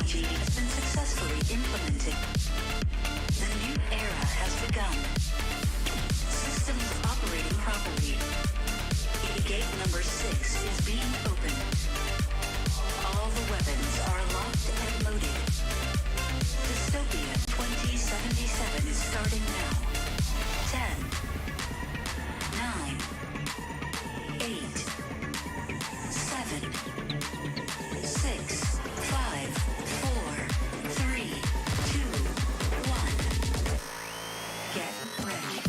Has been successfully implemented. The new era has begun. Systems operating properly. Gate number 6 is being opened. All the weapons are locked and loaded. Dystopia 2077 is starting now. 10, 9, 8, 7, 6, 5, 4, 3, 2, 1. Get ready.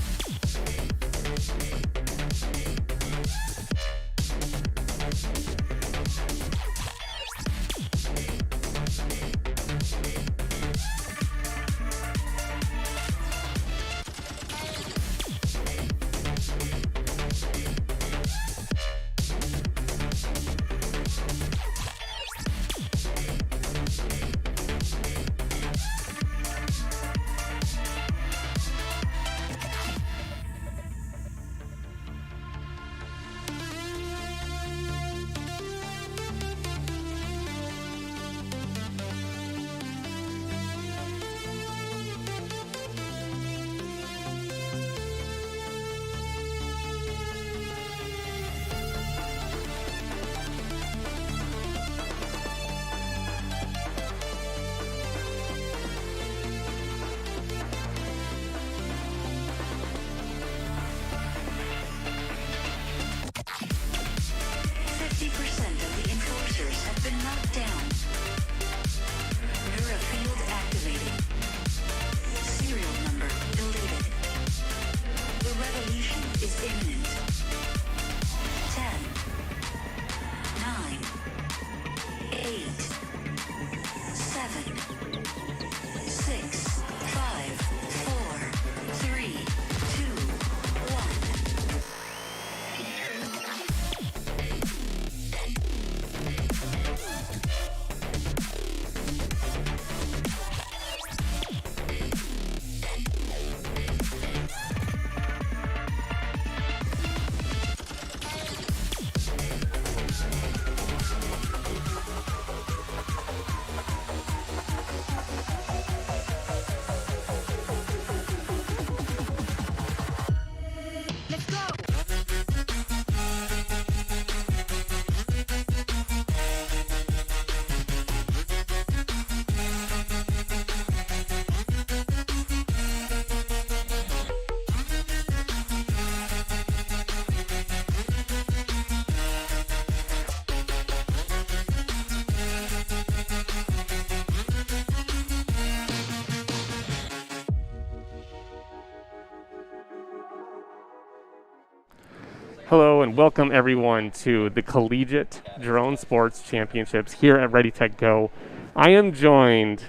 Hello and welcome everyone to the Collegiate Drone Sports Championships here at RdyTechGo. I am joined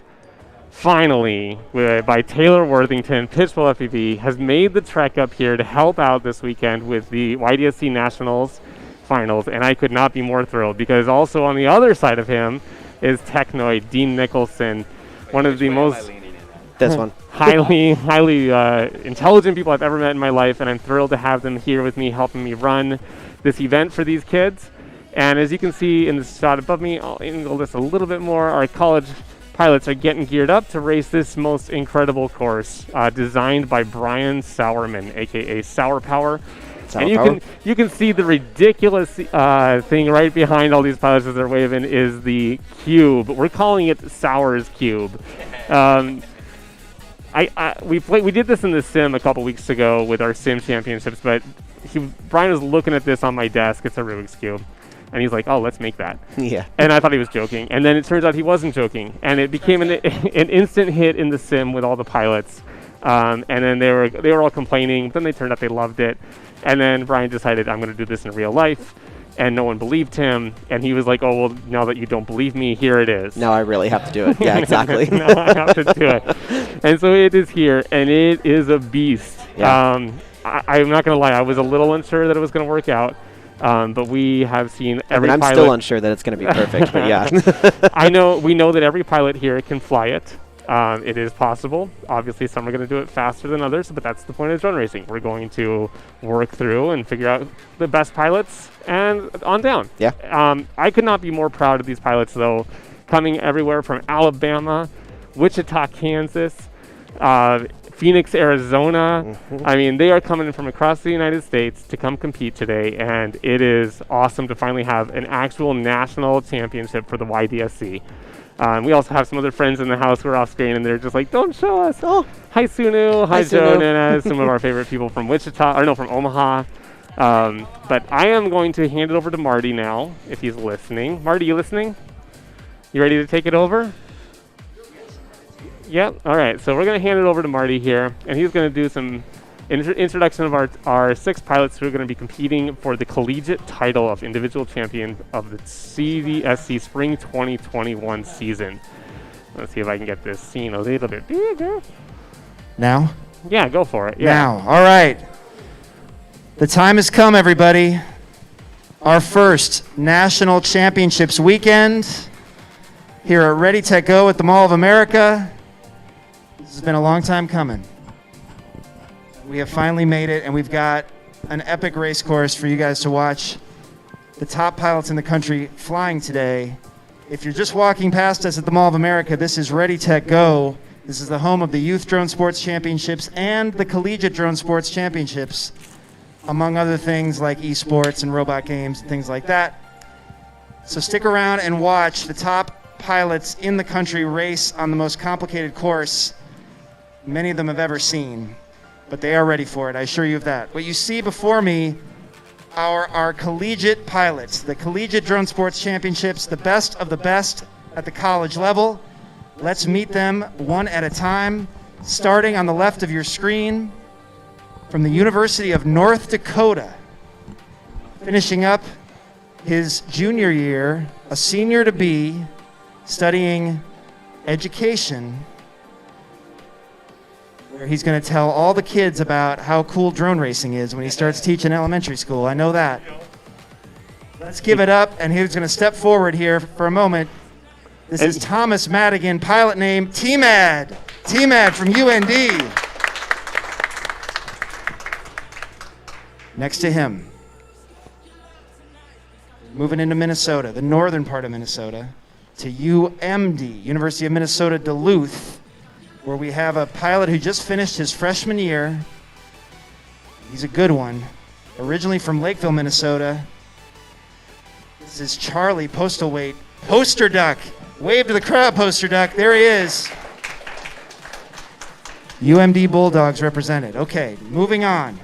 finally by Taylor Worthington. Pitchwell FPV has made the trek up here to help out this weekend with the YDSC Nationals finals, and I could not be more thrilled because also on the other side of him is Technoid Dean Nicholson, one of the most highly intelligent people I've ever met in my life, and I'm thrilled to have them here with me helping me run this event for these kids. And as you can see in the shot above me, I'll angle this a little bit more, our college pilots are getting geared up to race this most incredible course designed by Brian Sourman, aka Sour Power. And you can see the ridiculous thing right behind all these pilots as they're waving is the cube. We're calling it Sour's Cube. We did this in the sim a couple weeks ago with our sim championships, but Brian was looking at this on my desk. It's a Rubik's Cube. And he's like, oh, let's make that. Yeah. And I thought he was joking. And then it turns out he wasn't joking. And it became an instant hit in the sim with all the pilots. And then they were all complaining. But then they turned out they loved it. And then Brian decided, I'm going to do this in real life. And no one believed him. And he was like, oh, well, now that you don't believe me, here it is. Now I really have to do it. Yeah, exactly. Now I have to do it. And so it is here. And it is a beast. Yeah. I'm not going to lie. I was a little unsure that it was going to work out. But we have seen I every mean, I'm pilot. still unsure that it's going to be perfect, but yeah. We know that every pilot here can fly it. It is possible. Obviously, some are going to do it faster than others, but that's the point of drone racing. We're going to work through and figure out the best pilots and on down. Yeah. I could not be more proud of these pilots, though, coming everywhere from Alabama, Wichita, Kansas, Phoenix, Arizona. I mean, they are coming from across the United States to come compete today, and it is awesome to finally have an actual national championship for the YDSC. We also have some other friends in the house who are off screen, and they're just like, don't show us. Oh, hi, Sunu. Hi, Joe, Sunu. Nana, some of our favorite people from from Omaha. But I am going to hand it over to Marty now, if he's listening. Marty, you listening? You ready to take it over? Yep. All right. So we're going to hand it over to Marty here, and he's going to do some introduction of our 6 pilots who are going to be competing for the collegiate title of individual champion of the CDSC Spring 2021 season. Let's see if I can get this scene a little bit bigger. Now? Yeah, go for it. Yeah. Now. All right. The time has come, everybody. Our first National Championships weekend here at RdyTechGo at the Mall of America. This has been a long time coming. We have finally made it, and we've got an epic race course for you guys to watch. The top pilots in the country flying today. If you're just walking past us at the Mall of America, this is RdyTechGo. This is the home of the Youth Drone Sports Championships and the Collegiate Drone Sports Championships, among other things like esports and robot games and things like that. So stick around and watch the top pilots in the country race on the most complicated course many of them have ever seen. But they are ready for it, I assure you of that. What you see before me are our collegiate pilots, the Collegiate Drone Sports Championships, the best of the best at the college level. Let's meet them one at a time, starting on the left of your screen from the University of North Dakota, finishing up his junior year, a senior to be, studying education, where he's going to tell all the kids about how cool drone racing is when he starts teaching elementary school. I know that. Let's give it up, and he's going to step forward here for a moment. This is Thomas Madigan, pilot name T-Mad. T-Mad from UND. Next to him, moving into Minnesota, the northern part of Minnesota, to UMD, University of Minnesota Duluth, where we have a pilot who just finished his freshman year. He's a good one. Originally from Lakeville, Minnesota. This is Charlie, postal weight. Poster Duck. Wave to the crowd, Poster Duck. There he is. UMD Bulldogs represented. Okay, moving on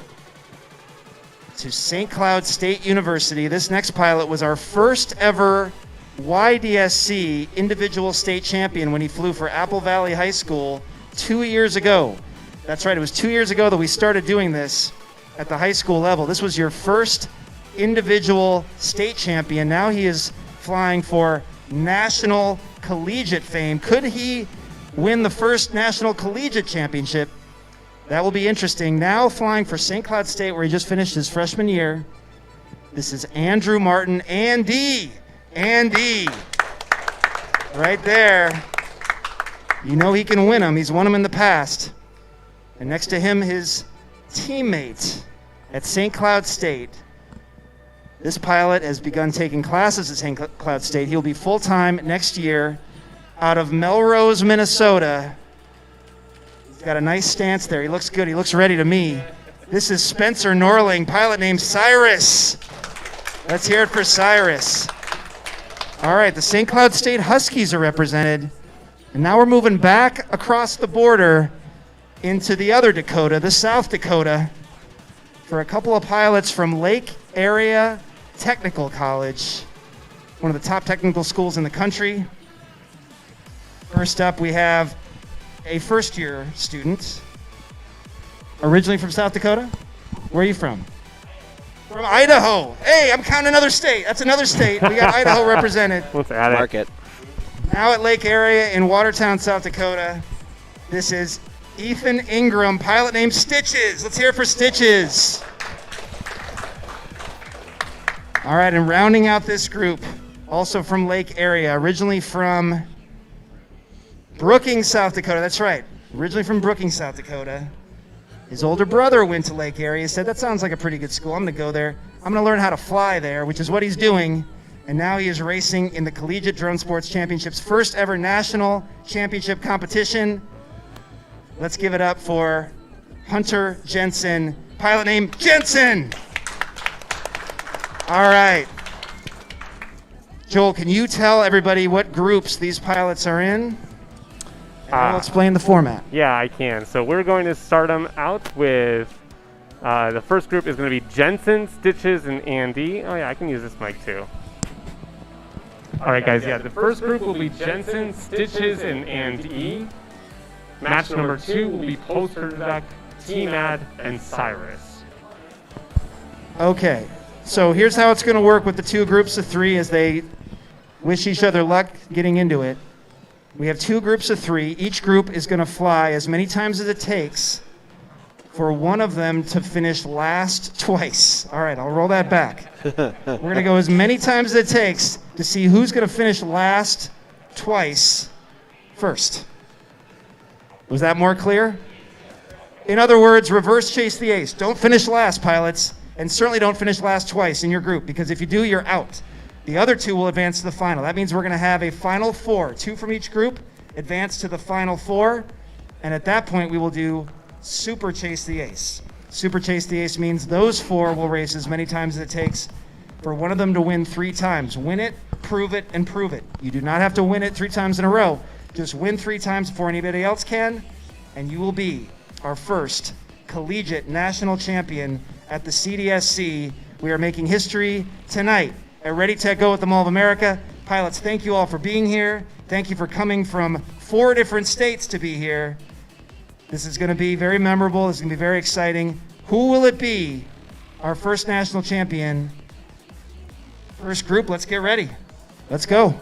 to St. Cloud State University. This next pilot was our first ever YDSC individual state champion when he flew for Apple Valley High School 2 years ago. That's right, it was 2 years ago that we started doing this at the high school level. This was your first individual state champion. Now he is flying for national collegiate fame. Could he win the first national collegiate championship? That will be interesting. Now flying for St. Cloud State, where he just finished his freshman year. This is Andrew Martin, Andy, right there. You know he can win them. He's won them in the past. And next to him, his teammate at St. Cloud State. This pilot has begun taking classes at St. Cloud State. He'll be full-time next year out of Melrose, Minnesota. He's got a nice stance there. He looks good. He looks ready to me. This is Spencer Norling, pilot named Cyrus. Let's hear it for Cyrus. All right, the St. Cloud State Huskies are represented. And now we're moving back across the border into the other Dakota, the South Dakota, for a couple of pilots from Lake Area Technical College, one of the top technical schools in the country. First up, we have a first-year student, originally from South Dakota. Where are you from? From Idaho. Hey, I'm counting another state. That's another state. We got Idaho represented. Let's add it. Mark it. Now at Lake Area in Watertown, South Dakota, this is Ethan Ingram, pilot named Stitches. Let's hear it for Stitches. All right, and rounding out this group, also from Lake area, originally from Brookings, South Dakota. That's right, originally from Brookings, South Dakota. His older brother went to Lake area, said, that sounds like a pretty good school. I'm going to go there. I'm going to learn how to fly there, which is what he's doing. And now he is racing in the Collegiate Drone Sports Championships, first ever national championship competition. Let's give it up for Hunter Jensen, pilot name Jensen. All right. Joel, can you tell everybody what groups these pilots are in? And I'll explain the format. Yeah, I can. So we're going to start them out with the first group is going to be Jensen, Stitches, and Andy. Oh yeah, I can use this mic too. All right, guys. Yeah, the first group will be Jensen, Stitches, and Andy. Match number 2 will be Poster Deck, T-Mad, and Cyrus. Okay, so here's how it's going to work with the 2 groups of 3 as they wish each other luck getting into it. We have 2 groups of 3. Each group is going to fly as many times as it takes for one of them to finish last twice. All right, I'll roll that back. We're going to go as many times as it takes to see who's going to finish last twice first. Was that more clear? In other words, reverse chase the ace. Don't finish last, pilots, and certainly don't finish last twice in your group, because if you do, you're out. The other 2 will advance to the final. That means we're going to have a final 4. 2 from each group advance to the final 4, and at that point we will do Super Chase the Ace. Super Chase the Ace means those 4 will race as many times as it takes for one of them to win 3 times. Win it, prove it, and prove it. You do not have to win it 3 times in a row. Just win 3 times before anybody else can, and you will be our first collegiate national champion at the CDSC. We are making history tonight at RdyTechGo at the Mall of America. Pilots, thank you all for being here. Thank you for coming from 4 different states to be here. This is going to be very memorable. This is going to be very exciting. Who will it be? Our first national champion. First group, let's get ready. Let's go.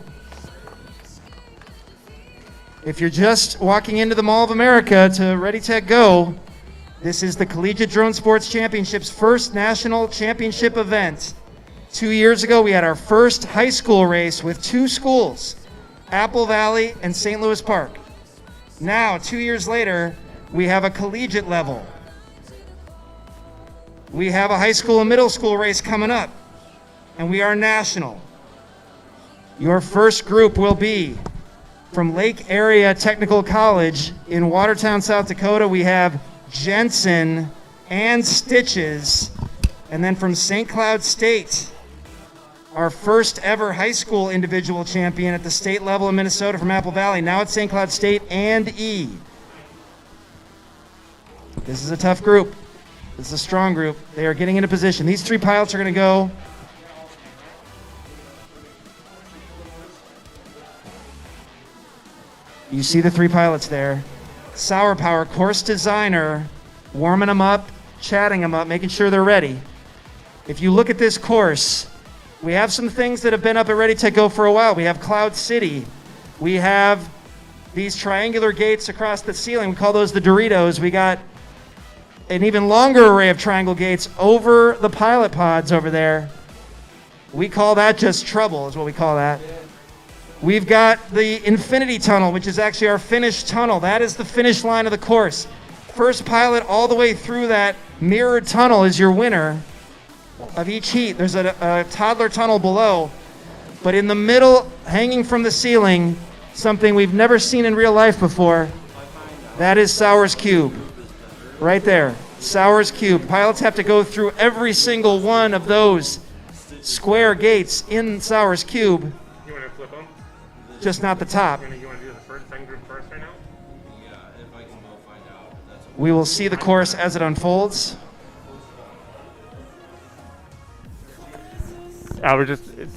If you're just walking into the Mall of America to RdyTechGo, this is the Collegiate Drone Sports Championships first national championship event. 2 years ago, we had our first high school race with 2 schools, Apple Valley and St. Louis Park. Now, 2 years later, we have a collegiate level. We have a high school and middle school race coming up, and we are national. Your first group will be from Lake Area Technical College in Watertown, South Dakota. We have Jensen and Stitches. And then from St. Cloud State, our first ever high school individual champion at the state level in Minnesota from Apple Valley. Now at St. Cloud State and E. This is a tough group. This is a strong group. They are getting into position. These 3 pilots are going to go. You see the 3 pilots there. Sour Power, course designer, warming them up, chatting them up, making sure they're ready. If you look at this course, we have some things that have been up at RdyTechGo for a while. We have Cloud City. We have these triangular gates across the ceiling. We call those the Doritos. We got an even longer array of triangle gates over the pilot pods over there. We call that just trouble, is what we call that. We've got the Infinity Tunnel, which is actually our finish tunnel. That is the finish line of the course. First pilot all the way through that mirrored tunnel is your winner of each heat. There's a toddler tunnel below, but in the middle, hanging from the ceiling, something we've never seen in real life before. That is Sauer's Cube. Right there, Sauer's Cube. Pilots have to go through every single one of those square gates in Sauer's Cube. You want to flip them? Just not the top. You want to do the second group first right now? Yeah, if I can go find out. That's We will see the course as it unfolds.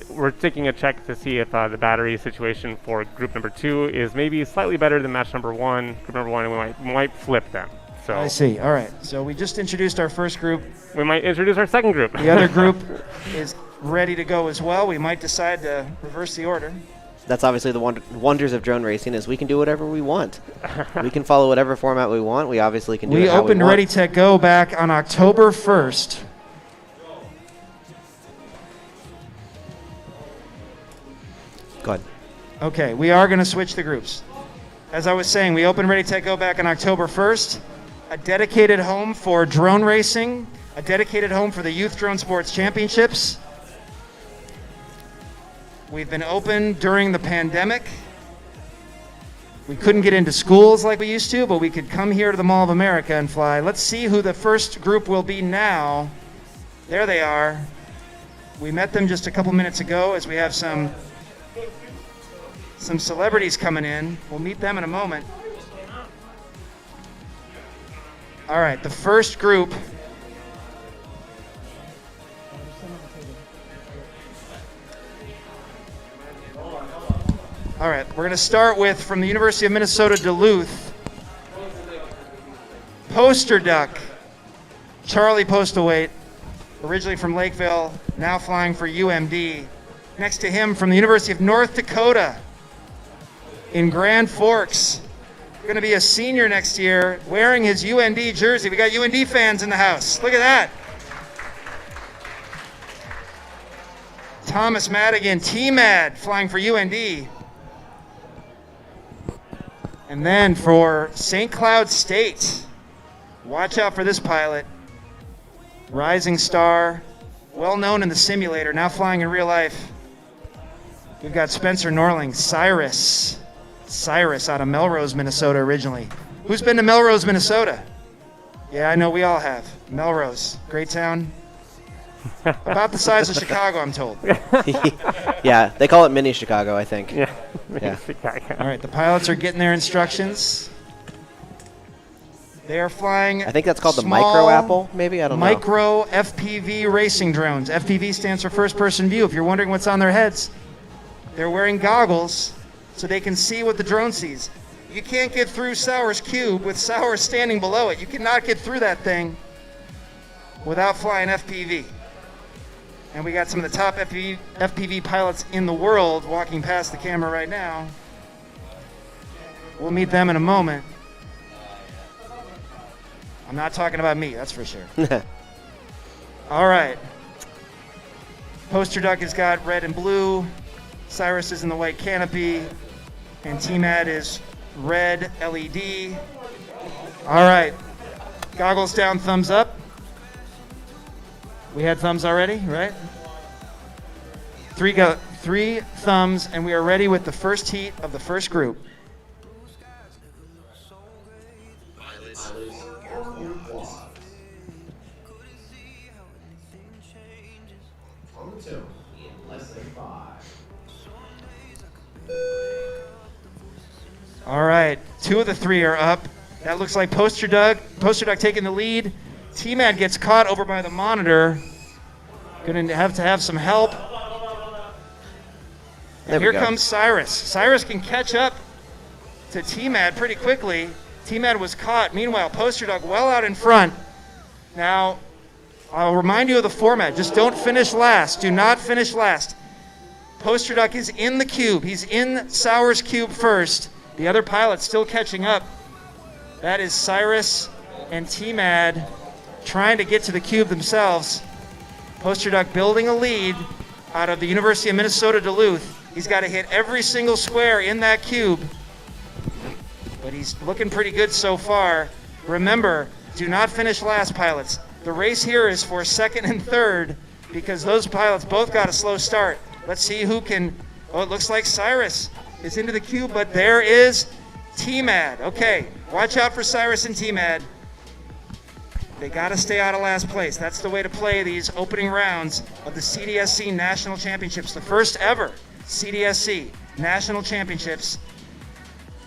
We're taking a check to see if the battery situation for group number 2 is maybe slightly better than match number 1. Group number 1, and we might flip them. So I see. All right. So we just introduced our first group. we might introduce our second group. The other group is ready to go as well. We might decide to reverse the order. That's obviously the wonders of drone racing is we can do whatever we want. We can follow whatever format we want. We obviously can do it how we opened want. RdyTechGo back on October 1st. Okay, we are going to switch the groups. As I was saying, we opened RdyTechGo back on October 1st. A dedicated home for drone racing, a dedicated home for the Youth Drone Sports Championships. We've been open during the pandemic. We couldn't get into schools like we used to, but we could come here to the Mall of America and fly. Let's see who the first group will be now. There they are. We met them just a couple minutes ago as we have some celebrities coming in. We'll meet them in a moment. All right, the first group. All right, we're going to start with, from the University of Minnesota Duluth, Poster Duck, Charlie Postlewaite, originally from Lakeville, now flying for UMD. Next to him, from the University of North Dakota, in Grand Forks, going to be a senior next year, wearing his UND jersey. We got UND fans in the house. Look at that. Thomas Madigan, T-Mad, flying for UND. And then for St. Cloud State, watch out for this pilot. Rising star, well known in the simulator, now flying in real life. We've got Spencer Norling, Cyrus out of Melrose, Minnesota originally. Who's been to Melrose, Minnesota? Yeah, I know we all have. Melrose, great town. About the size of Chicago, I'm told. Yeah, they call it mini Chicago, I think. Yeah. Yeah. All right, the pilots are getting their instructions. They are flying. I think that's called the small Micro Apple, maybe? I don't know. Micro FPV racing drones. FPV stands for first person view. If you're wondering what's on their heads, they're wearing goggles so they can see what the drone sees. You can't get through Sauer's cube with Sauer standing below it. You cannot get through that thing without flying FPV. And we got some of the top FPV pilots in the world walking past the camera right now. We'll meet them in a moment. I'm not talking about me, that's for sure. All right. Poster Duck has got red and blue. Cyrus is in the white canopy. And T-Mad is red LED. All right. Goggles down, thumbs up. We had thumbs already, right? Three thumbs, and we are ready with the first heat of the first group. All right, 2 of the 3 are up. That looks like Poster Duck taking the lead. T-Mad gets caught over by the monitor. Gonna have to have some help. And here comes Cyrus. Cyrus can catch up to T-Mad pretty quickly. T-Mad was caught. Meanwhile, Poster Duck well out in front. Now, I'll remind you of the format. Just don't finish last. Do not finish last. Poster Duck is in the cube. He's in Sauer's cube first. The other pilot's still catching up. That is Cyrus and T-Mad trying to get to the cube themselves. Poster Duck building a lead out of the University of Minnesota Duluth. He's got to hit every single square in that cube. But he's looking pretty good so far. Remember, do not finish last, pilots. The race here is for second and third because those pilots both got a slow start. Let's see who can. Oh, it looks like Cyrus is into the cube, but there is T-Mad. Okay, watch out for Cyrus and T-Mad. They got to stay out of last place. That's the way to play these opening rounds of the CDSC National Championships, the first ever CDSC National Championships.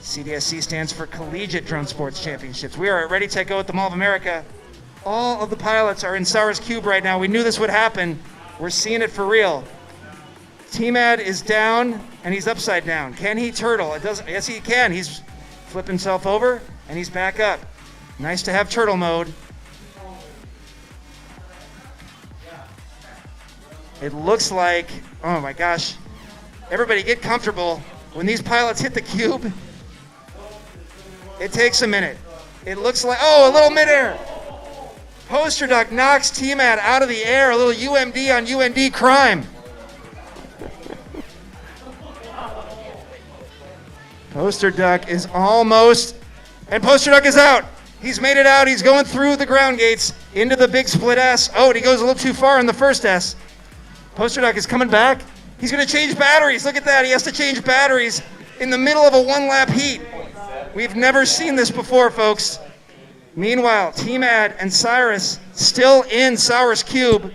CDSC stands for Collegiate Drone Sports Championships. We are at RdyTechGo at the Mall of America. All of the pilots are in Sauer's cube right now. We knew this would happen. We're seeing it for real. T-Mad is down, and he's upside down. Can he turtle? It doesn't. Yes, he can. He's flipped himself over, and he's back up. Nice to have turtle mode. It looks like, oh my gosh. Everybody get comfortable. When these pilots hit the cube, it takes a minute. It looks like, oh, a little midair. Poster Duck knocks T-Mad out of the air. A little UMD on UND crime. Poster Duck is almost, and Poster Duck is out. He's made it out. He's going through the ground gates into the big split S. Oh, and he goes a little too far in the first S. Poster Duck is coming back. He's going to change batteries. Look at that. He has to change batteries in the middle of a one-lap heat. We've never seen this before, folks. Meanwhile, T-Mad and Cyrus still in Sour's Cube.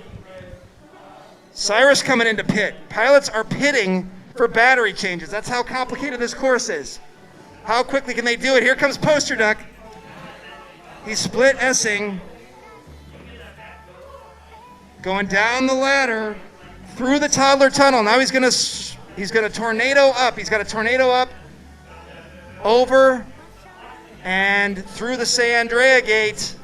Cyrus coming into pit. Pilots are pitting for battery changes. That's how complicated this course is. How quickly can they do it? Here comes Poster Duck. He's split S-ing. Going down the ladder through the toddler tunnel. Now he's gonna tornado up. He's got a tornado up over and through the San Andrea gate.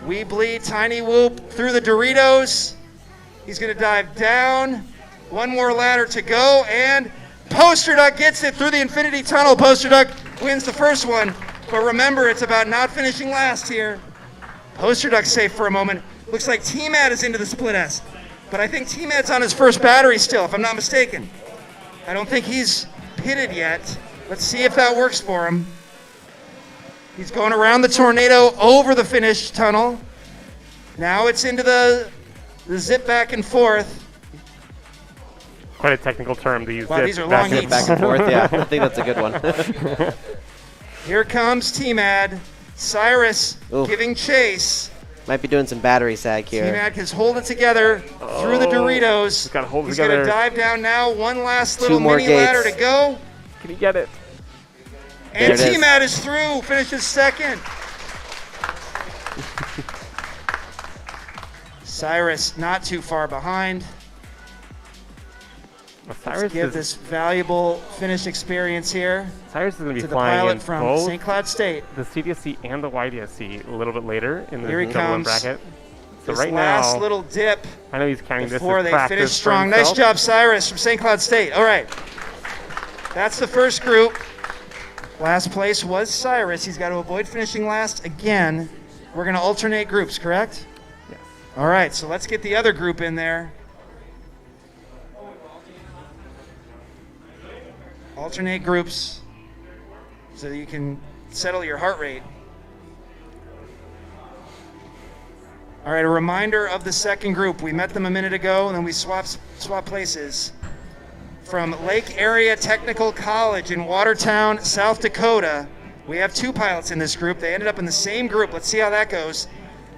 We bleed, tiny whoop through the Doritos. He's gonna dive down. One more ladder to go, and Poster Duck gets it through the infinity tunnel. Poster Duck wins the first one, but remember, it's about not finishing last here. Poster Duck's safe for a moment. Looks like T-Mad is into the split S, but I think T-Mad's on his first battery still, if I'm not mistaken. I don't think he's pitted yet. Let's see if that works for him. He's going around the tornado over the finish tunnel. Now it's into the zip back and forth. Quite a technical term to use. Wow, zip these are back long and heats. Back and forth, yeah. I think that's a good one. Here comes T-Mad. Cyrus Ooh. giving chase. Might be doing some battery sag here. T-Mac is holding together through the Doritos. He's got to hold it He's together. going to dive down now. One last little more mini ladder to gates. go. Can he get it? And There it is. T-Mac is through. Finishes second. Cyrus not too far behind. Cyrus Let's give is, this valuable finish experience here Cyrus is going to to be the flying in pilot from both St. Cloud State. the CDSC and the YDSC a little bit later in the Here he double win comes. bracket. So This right last now, little dip I know he's counting this before as they practice finish for strong. Nice himself. job, Cyrus from St. Cloud State. All right. That's the first group. Last place was Cyrus. He's got to avoid finishing last again. We're going to alternate groups, correct? Yes. All right, so let's get the other group in there. Alternate groups so that you can settle your heart rate. All right, a reminder of the second group. We met them a minute ago, and then we swap places. From Lake Area Technical College in Watertown, South Dakota, we have two pilots in this group. They ended up in the same group. Let's see how that goes.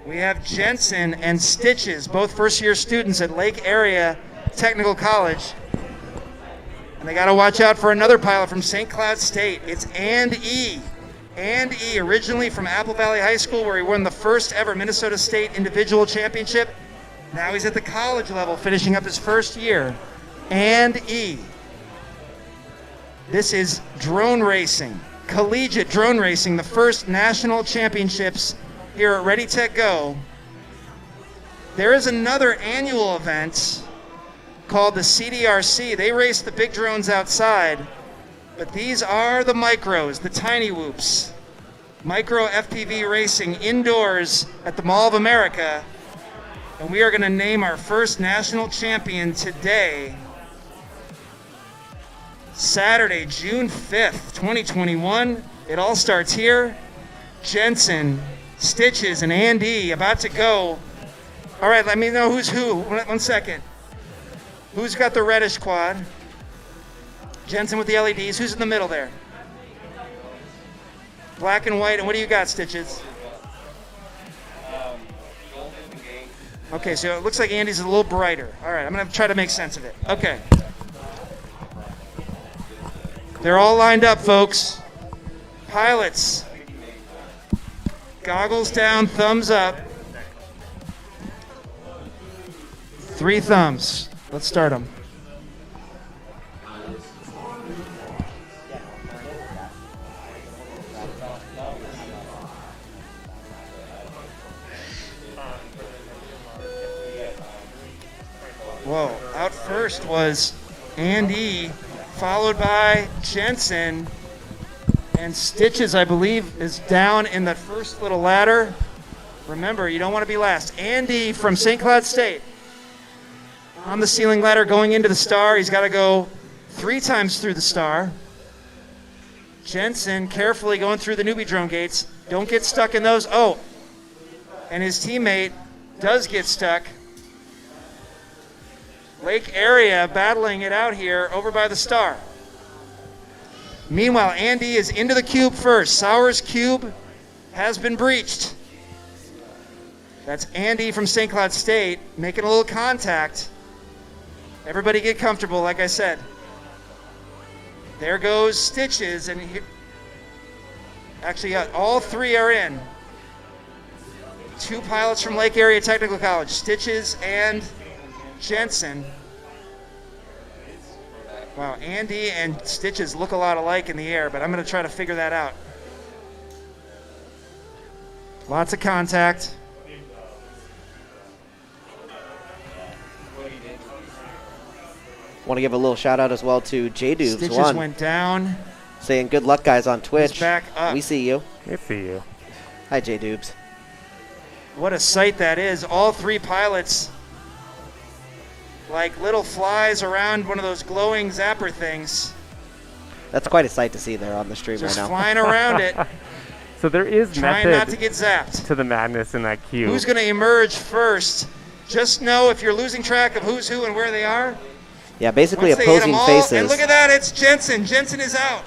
We have Jensen and Stitches, both first-year students at Lake Area Technical College. And they got to watch out for another pilot from St. Cloud State. It's And E. And E, originally from Apple Valley High School, where he won the first ever Minnesota State individual championship. Now he's at the college level, finishing up his first year. And E. This is drone racing, collegiate drone racing, the first national championships here at RdyTechGo. There is another annual event called the CDRC. They race the big drones outside, but these are the micros, the tiny whoops. Micro FPV racing indoors at the Mall of America. And we are going to name our first national champion today, Saturday, June 5th, 2021. It all starts here. Jensen, Stitches, and Andy about to go. All right, let me know who's who. One second. Who's got the reddish quad? Jensen with the LEDs. Who's in the middle there? Black and white. And what do you got, Stitches? Okay, so it looks like Andy's a little brighter. All right, I'm going to try to make sense of it. Okay. They're all lined up, folks. Pilots. Goggles down, thumbs up. 3 thumbs. Let's start them. Whoa, out first was Andy, followed by Jensen, and Stitches, I believe, is down in that first little ladder. Remember, you don't want to be last. Andy from St. Cloud State on the ceiling ladder going into the star. He's got to go 3 times through the star. Jensen carefully going through the newbie drone gates. Don't get stuck in those. Oh, and his teammate does get stuck. Lake area battling it out here over by the star. Meanwhile, Andy is into the cube first. Sauer's cube has been breached. That's Andy from St. Cloud State making a little contact. Everybody get comfortable, like I said. There goes Stitches, and actually all three are in. 2 pilots from Lake Area Technical College, Stitches and Jensen. Wow, Andy and Stitches look a lot alike in the air, but I'm going to try to figure that out. Lots of contact. Want to give a little shout out as well to JDubes Stitches went down. saying good luck guys on Twitch. He's back up. We see you. I see you. Hi JDubes. What a sight that is. All 3 pilots like little flies around one of those glowing zapper things. That's quite a sight to see there on the stream Just right now. flying around it, So there is trying method not to get zapped. to the madness in that cube. Who's going to emerge first? Just know if you're losing track of who's who and where they are. Yeah, basically Once they hit 'em opposing all, faces. and look at that, it's Jensen. Jensen is out.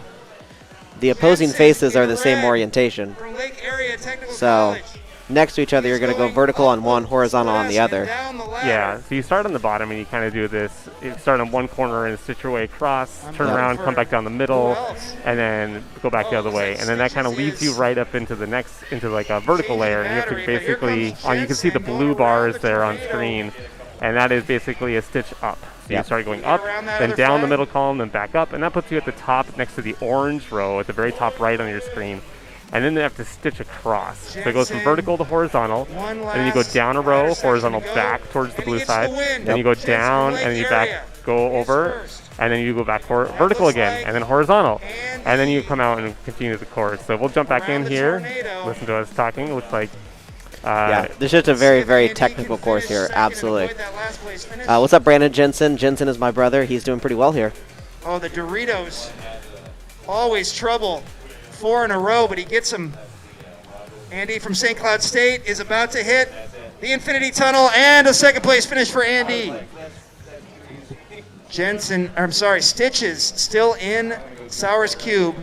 The opposing Jensen faces are in the same red orientation. From Lake Area Technical So College. next to each other, you're going to go vertical on one, horizontal on the other. Down the ladder. Yeah, so you start on the bottom and you kind of do this. You start on one corner and stitch your way across, I'm turn looking around, for come back down the middle, who else? and then go back the other way. And then that kind of leads you right up into the next, into like a vertical layer. And you have to Battery, but here basically, comes you can see the Jensen blue going bars around the there on tornado. screen. And that is basically a stitch up. So you Yep. start going up, around that then other down the flag. middle column, then back up. And that puts you at the top next to the orange row at the very top right on your screen. And then they have to stitch across. So it goes from Jensen, vertical to horizontal. One And then you go last down a row, ladder section horizontal to go, back towards the and he blue gets the side. win. Then you go Jensen down, from and then you Lake back, Area go is over, first. and then you go back vertical looks again, like and then horizontal. Andy And then you come out and continue the course. So we'll jump back around in the here, tornado. listen to us talking. It looks like, Yeah, this is just a very, See if very Andy technical can course finish here. second and Absolutely. avoid that last place finish. What's up, Brandon Jensen? Jensen is my brother. He's doing pretty well here. Oh, the Doritos. Always trouble. 4 in a row, but he gets them. Andy from St. Cloud State is about to hit the Infinity Tunnel, and a second place finish for Andy. Stitches still in Sauer's cube.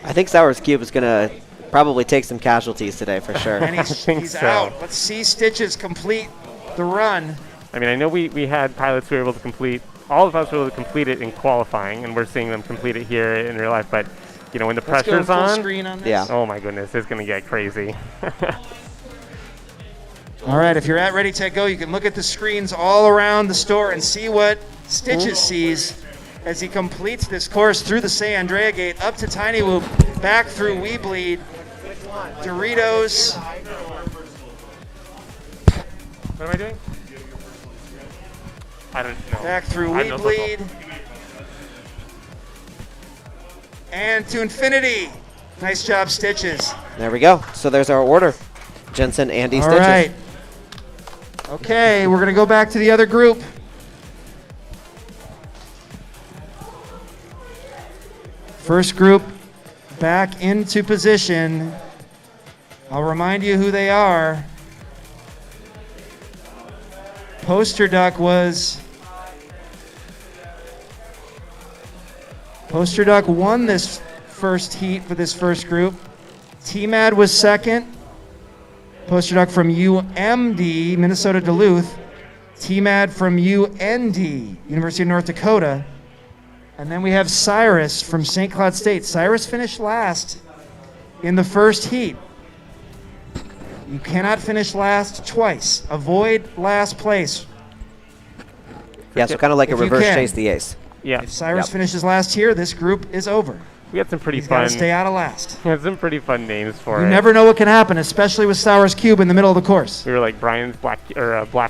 I think Sauer's Cube is going to probably take some casualties today for sure. And he's, think he's so. out. Let's see Stitches complete the run. I mean, I know we had pilots who were able to complete, all of us were able to complete it in qualifying, and we're seeing them complete it here in real life. But, you know, when the Let's go pressure's full on, screen on this. Yeah. oh my goodness, it's going to get crazy. All right, if you're at RdyTechGo, you can look at the screens all around the store and see what Stitches sees as he completes this course through the San Andrea Gate, up to Tiny Whoop, back through We Bleed, Doritos. What am I doing? I don't know. Back through I We know so Bleed. And to infinity. Nice job, Stitches. There we go. So there's our order. Jensen, Andy, All Stitches. right. Okay, we're going to go back to the other group. First group back into position. I'll remind you who they are. Poster Duck won this first heat for this first group. T-Mad was second. Poster Duck from UMD, Minnesota Duluth. T-Mad from UND, University of North Dakota. And then we have Cyrus from St. Cloud State. Cyrus finished last in the first heat. You cannot finish last twice. Avoid last place. Yeah, so kind of like a If you reverse can. chase the ace. Yeah, If Cyrus Yep. finishes last here, this group is over. we had some pretty He's got fun. to stay out of last. We had some pretty fun names for You it. never know what can happen, especially with Sauer's Cube in the middle of the course. We were like Brian's black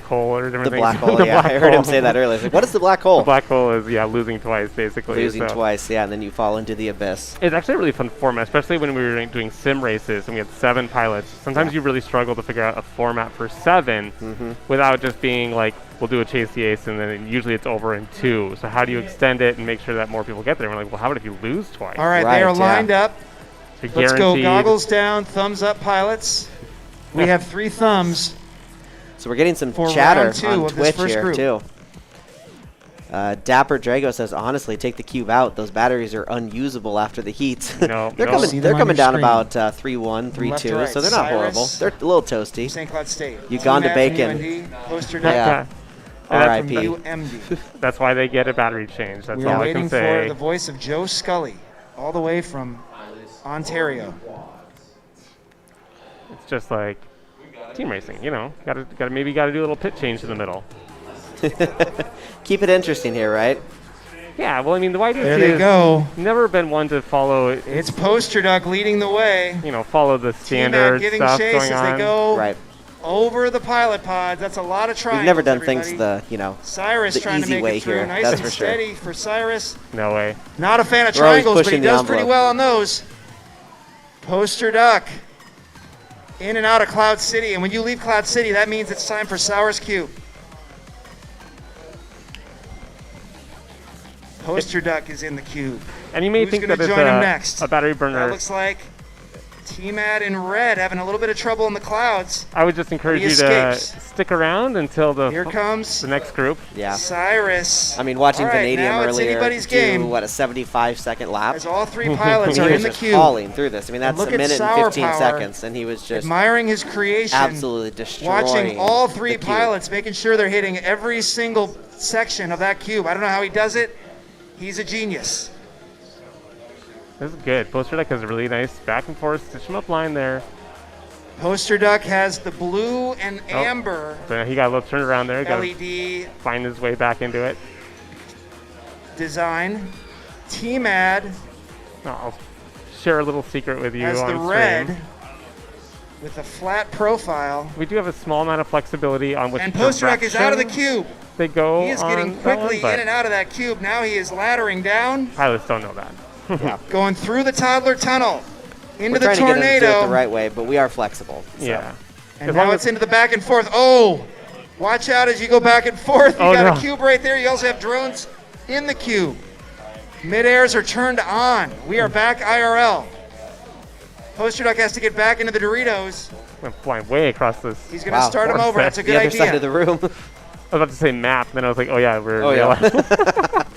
hole or different The things. black hole, The yeah. black I heard him hole. say that earlier. It's like, what is the black hole? The black hole is losing twice basically. Losing so. twice, yeah, and then you fall into the abyss. It's actually a really fun format, especially when we were doing sim races and we had 7 pilots. Sometimes you really struggle to figure out a format for 7 without just being like we'll do a chase the ace, and then usually it's over in 2. So how do you extend it and make sure that more people get there? And we're like, well, how about if you lose twice? All right, Right, they are yeah. lined up. So Let's go. guaranteed- Goggles down, thumbs up, pilots. We have 3 thumbs. So we're getting some For chatter round 2 on of this Twitch first here group. too. Dapper Drago says, honestly, take the cube out. Those batteries are unusable after the heat. No, they're no. coming. See They're them on coming your down screen. about 3-1, 3-2, Left to right. so they're not horrible. Cyrus. They're a little toasty. St. Cloud State. Uganda T-Mac Bacon. from UND, poster Yeah. duck And that's- R.I.P. from UMD. That's why they get a battery change. That's We all are I waiting can for say. the voice of Joe Scully, all the way from Ontario. It's just like team racing, you know. Maybe got to do a little pit change in the middle. Keep it interesting here, right? Yeah, well, I mean, the YDC There they has go. never been one to follow, It's poster duck leading the way. follow the T-Mac standard giving stuff chase going as on. they go Right. over the pilot pods. That's a lot of triangles. We've never done everybody. things the Cyrus the trying to easy make way it through. here, Nice that's and for sure. steady for Cyrus. No way. Not a fan of We're always triangles, but he pushing the does pretty envelope. well on those. Poster duck. In and out of Cloud City. And when you leave Cloud City, that means it's time for Sour's Cube. Poster duck is in the cube. And you may Who's think gonna that it's join him next? a battery That burner. looks like T-Mad in red having a little bit of trouble in the clouds. I would just encourage He you to escapes. stick around until Here comes the next group. Yeah. Cyrus. I mean, watching All right, Vanadium now it's earlier anybody's do, game. what, a 75-second lap? As all 3 pilots he are was in the just cube, hauling through this. I mean, that's look a at minute and Sour 15 Power seconds, and he was just admiring his creation. absolutely destroying Watching all 3 the cube. pilots, making sure they're hitting every single section of that cube. I don't know how he does it. He's a genius. This is good. Poster Deck has a really nice back and forth stitch 'em up line there. Poster duck has the blue and amber So he got a little turn around there. Got to LED find his way back into it. design. T-Mad I'll share a little secret with you has on the stream. red with a flat profile. We do have a small amount of flexibility on which And Poster duck is out of the direction cube. they go He is on getting that quickly one, but in and out of that cube. Now he is laddering down, pilots don't know that. going through the toddler tunnel into We're the trying to get him to do it tornado. the right way, but we are flexible. So. Yeah. And As long now as- it's into the back and forth. Oh, watch out as you go back and forth. You Oh, got no. a cube right there. You also have drones in the cube. Mid-airs are turned on. We are back IRL. Poster duck has to get back into the Doritos. I'm flying way across this. He's going to Wow. start him over. That's a The good other idea. side of the room. I was about to say map, then I was like, oh yeah, we're Oh, yeah. Down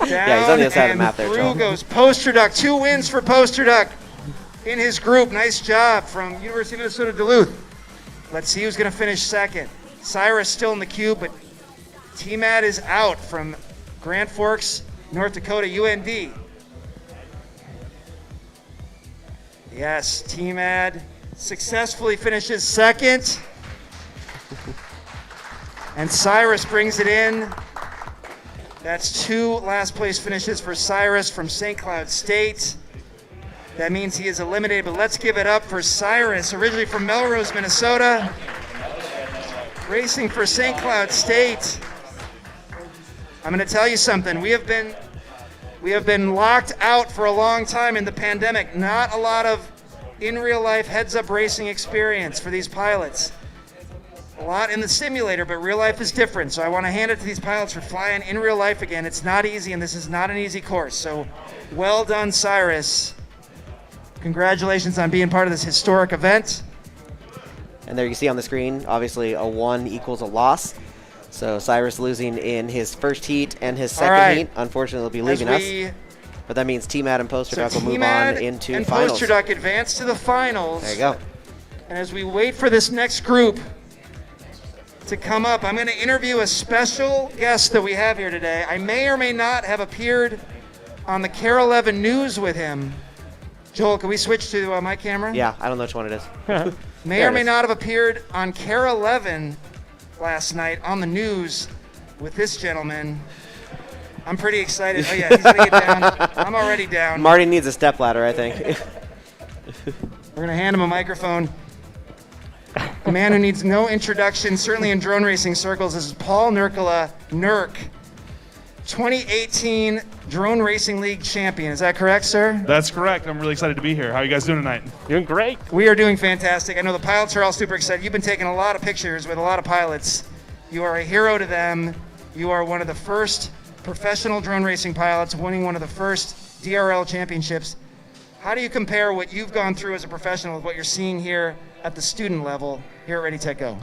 Yeah, he's on the other side of the and map there, through Joe. goes Poster duck. 2 wins for Poster duck in his group. Nice job from University of Minnesota Duluth. Let's see who's going to finish second. Cyrus still in the cube, but T-Mad is out from Grand Forks, North Dakota, UND. Yes, T-Mad successfully finishes second. And Cyrus brings it in. That's 2 last place finishes for Cyrus from St. Cloud State. That means he is eliminated, but let's give it up for Cyrus, originally from Melrose, Minnesota, racing for St. Cloud State. I'm going to tell you something. We have been locked out for a long time in the pandemic. Not a lot of in real life heads-up racing experience for these pilots. A lot in the simulator, but real life is different. So I want to hand it to these pilots for flying in real life again. It's not easy, and this is not an easy course. So well done, Cyrus. Congratulations on being part of this historic event. And there you see on the screen, obviously a 1 equals a loss. So Cyrus losing in his first heat and his second right. heat. Unfortunately, will be As leaving us. But that means T-Mad and Poster So Duck will move T-Mad on into and finals. Poster Duck advance to the finals. There you go. And as we wait for this next group to come up, I'm going to interview a special guest that we have here today. I may or may not have appeared on the Care 11 News with him. Joel, can we switch to my camera? Yeah, I don't know which one it is. May There or it may is. not have appeared on Care 11 last night on the news with this gentleman. I'm pretty excited. Oh yeah, he's going to get down. I'm already down. Marty needs a stepladder, I think. We're going to hand him a microphone. A man who needs no introduction, certainly in drone racing circles, this is Paul Nurkala, Nurk, 2018 Drone Racing League champion. Is that correct, sir? That's correct. I'm really excited to be here. How are you guys doing tonight? Doing great. We are doing fantastic. I know the pilots are all super excited. You've been taking a lot of pictures with a lot of pilots. You are a hero to them. You are one of the first professional drone racing pilots, winning one of the first DRL championships. How do you compare what you've gone through as a professional with what you're seeing here at the student level here at RdyTechGo?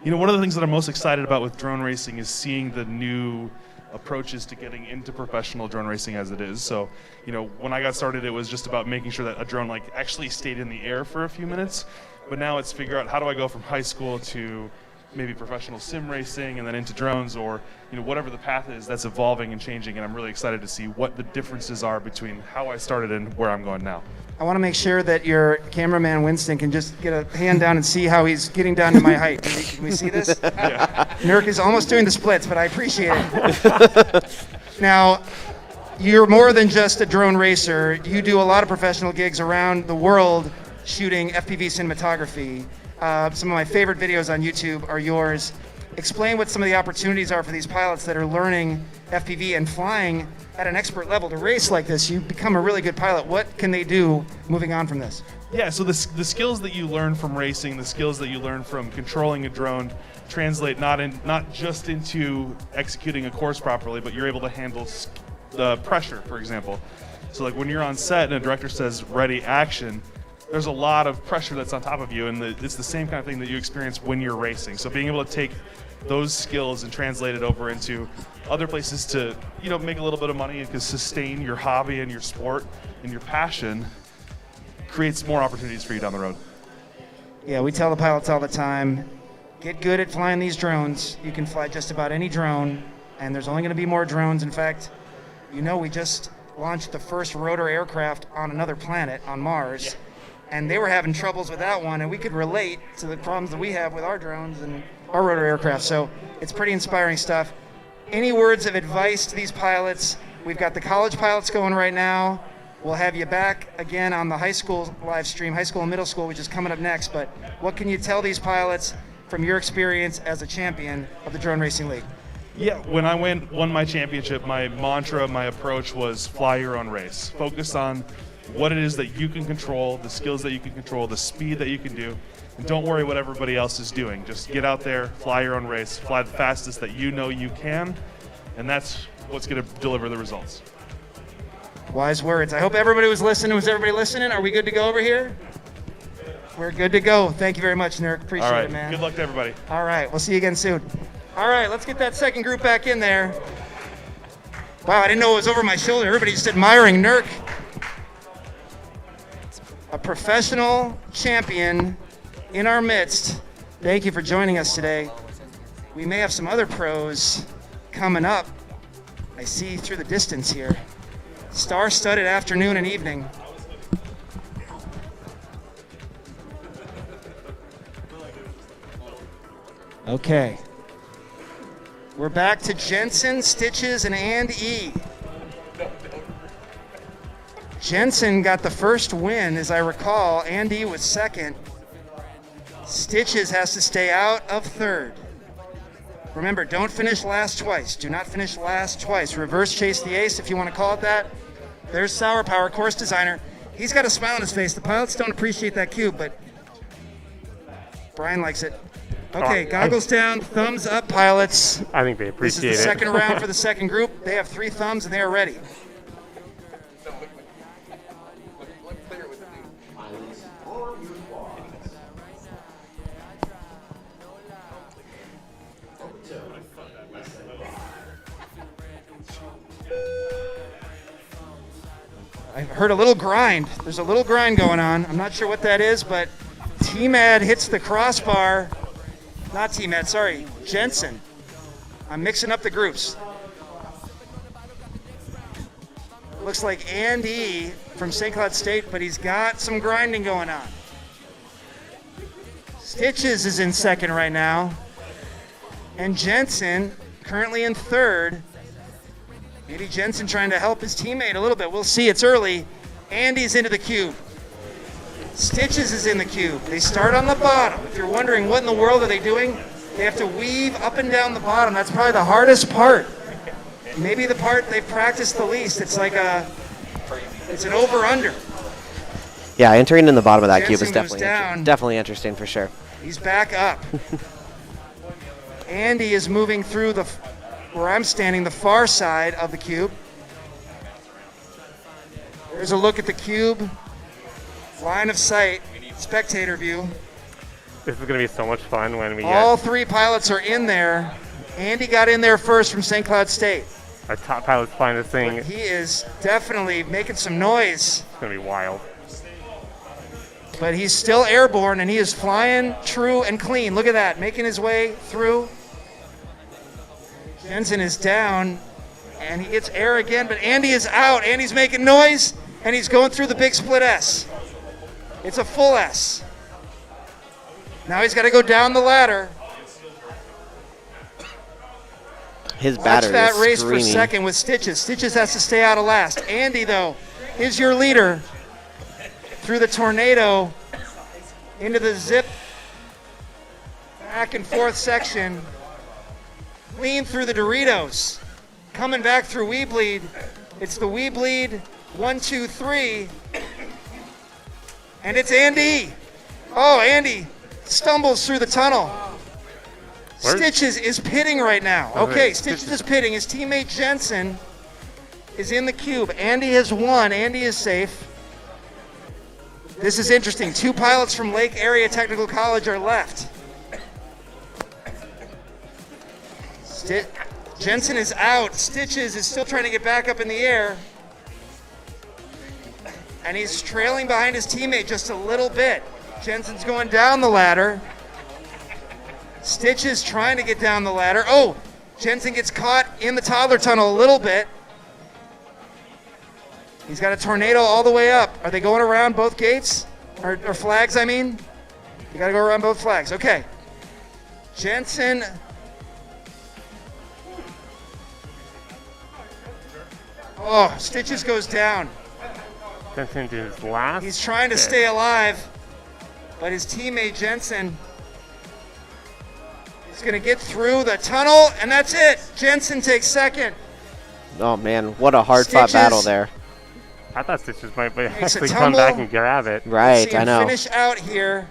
You know, one of the things that I'm most excited about with drone racing is seeing the new approaches to getting into professional drone racing as it is. So, you know, when I got started, it was just about making sure that a drone like actually stayed in the air for a few minutes. But now it's figure out how do I go from high school to maybe professional sim racing and then into drones, or whatever the path is that's evolving and changing. And I'm really excited to see what the differences are between how I started and where I'm going now. I want to make sure that your cameraman Winston can just get a hand down and see how he's getting down to my height. Can we see this? Yeah. Nurk is almost doing the splits, but I appreciate it. Now, you're more than just a drone racer. You do a lot of professional gigs around the world shooting FPV cinematography. Some of my favorite videos on YouTube are yours. Explain what some of the opportunities are for these pilots that are learning FPV and flying at an expert level to race like this. You become a really good pilot. What can they do moving on from this? Yeah, so the skills that you learn from racing, the skills that you learn from controlling a drone, translate not just into executing a course properly, but you're able to handle the pressure, for example. So like when you're on set and a director says ready, action, there's a lot of pressure that's on top of you, and it's the same kind of thing that you experience when you're racing. So being able to take those skills and translate it over into other places to make a little bit of money and to sustain your hobby and your sport and your passion creates more opportunities for you down the road. Yeah, we tell the pilots all the time, get good at flying these drones. You can fly just about any drone, and there's only going to be more drones. In fact, we just launched the first rotor aircraft on another planet, on Mars, and they were having troubles with that one, and we could relate to the problems that we have with our drones and our rotor aircraft. So it's pretty inspiring stuff. Any words of advice to these pilots? We've got the college pilots going right now. We'll have you back again on the high school live stream, high school and middle school, which is coming up next. But what can you tell these pilots from your experience as a champion of the Drone Racing League? Yeah, when I won my championship, my mantra, my approach was fly your own race. Focus on what it is that you can control, the skills that you can control, the speed that you can do, and don't worry what everybody else is doing. Just get out there, fly your own race, fly the fastest that you know you can, and that's what's going to deliver the results. Wise words. I hope everybody was listening. Was everybody listening? Are we good to go over here? We're good to go. Thank you very much, Nurk. Appreciate All right, it, man. good luck to everybody. All right, we'll see you again soon. All right, let's get that second group back in there. Wow, I didn't know it was over my shoulder. Everybody just admiring Nurk. A professional champion in our midst. Thank you for joining us today. We may have some other pros coming up. I see through the distance here. Star-studded afternoon and evening. Okay. We're back to Jensen, Stitches, and E. Jensen got the first win, as I recall. Andy was second. Stitches has to stay out of third. Remember, don't finish last twice. Do not finish last twice. Reverse chase the ace, if you want to call it that. There's Sour Power, course designer. He's got a smile on his face. The pilots don't appreciate that cue, but Brian likes it. Okay, goggles down, thumbs up, pilots. I think they appreciate it. This is the second round for the second group. They have 3 thumbs, and they are ready. I heard a little grind. There's a little grind going on. I'm not sure what that is, but T-Mad hits the crossbar. Not T-Mad, sorry, Jensen. I'm mixing up the groups. Looks like Andy from St. Cloud State, but he's got some grinding going on. Stitches is in second right now. And Jensen currently in third. Maybe Jensen trying to help his teammate a little bit. We'll see. It's early. Andy's into the cube. Stitches is in the cube. They start on the bottom. If you're wondering what in the world are they doing, they have to weave up and down the bottom. That's probably the hardest part. Maybe the part they've practiced the least. It's like it's an over-under. Yeah, entering in the bottom of that cube Jensen is goes definitely down. definitely interesting for sure. He's back up. Andy is moving through the where I'm standing, the far side of the cube. There's a look at the cube, line of sight, spectator view. This is going to be so much fun when we All get 3 pilots are in there. Andy got in there first from St. Cloud State. our top pilots flying this thing. But It's he is definitely making some noise, going to be wild. but he's still airborne and he is flying true and clean. Look at that, making his way through. Jensen is down and he gets air again, but Andy is out. Andy's making noise and he's going through the big split S. It's a full S. Now he's got to go down the ladder. His Watch battery that is race screaming. for second with Stitches. Stitches has to stay out of last. Andy, though, is your leader through the tornado into the zip back and forth section. Clean through the Doritos. Coming back through Weebleed. It's the Weebleed 1, 2, 3. And it's Andy. Oh, Andy stumbles through the tunnel. Where- Stitches is pitting right now. Oh, Okay, wait, Stitches Stitches- is pitting. His teammate Jensen is in the cube. Andy has won. Andy is safe. This is interesting. 2 pilots from Lake Area Technical College are left. Jensen is out. Stitches is still trying to get back up in the air. And he's trailing behind his teammate just a little bit. Jensen's going down the ladder. Stitches trying to get down the ladder. Oh, Jensen gets caught in the toddler tunnel a little bit. He's got a tornado all the way up. Are they going around both gates? Or flags, I mean? You gotta go around both flags. Okay. Jensen. Oh, Stitches goes down. Jensen did his last. He's trying to bit. stay alive, but his teammate Jensen is going to get through the tunnel, and that's it. Jensen takes second. Oh man, what a hard-fought Stitches. battle there. I thought Stitches might Makes a actually come back tumble. and grab it. Right, See I him know. finish out here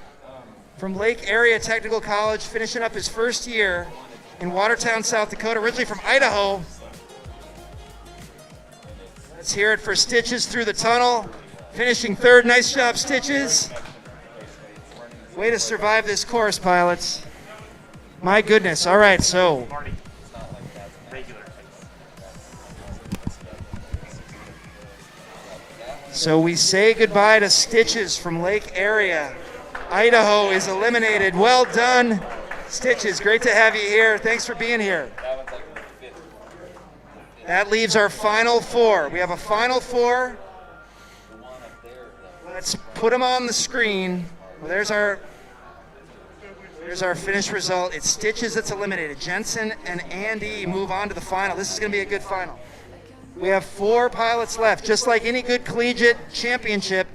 from Lake Area Technical College, finishing up his first year in Watertown, South Dakota, originally from Idaho. Let's hear it for Stitches through the tunnel, finishing third. Nice job, Stitches. Way to survive this course, pilots. My goodness. All right, so we say goodbye to Stitches from Lake Area. Idaho is eliminated. Well done, Stitches. Great to have you here. Thanks for being here. That leaves our final 4. We have a final 4. Let's put them on the screen. Well, there's our finished result. It's Stitches that's eliminated. Jensen and Andy move on to the final. This is going to be a good final. We have 4 pilots left. Just like any good collegiate championship,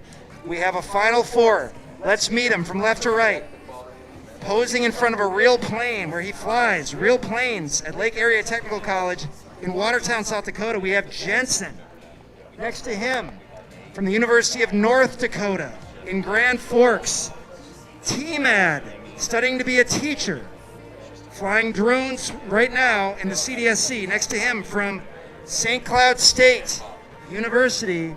we have a final 4. Let's meet them from left to right. Posing in front of a real plane where he flies, real planes at Lake Area Technical College in Watertown, South Dakota, we have Jensen. Next to him, from the University of North Dakota in Grand Forks, T-Mad, studying to be a teacher, flying drones right now in the CDSC. Next to him, from St. Cloud State University,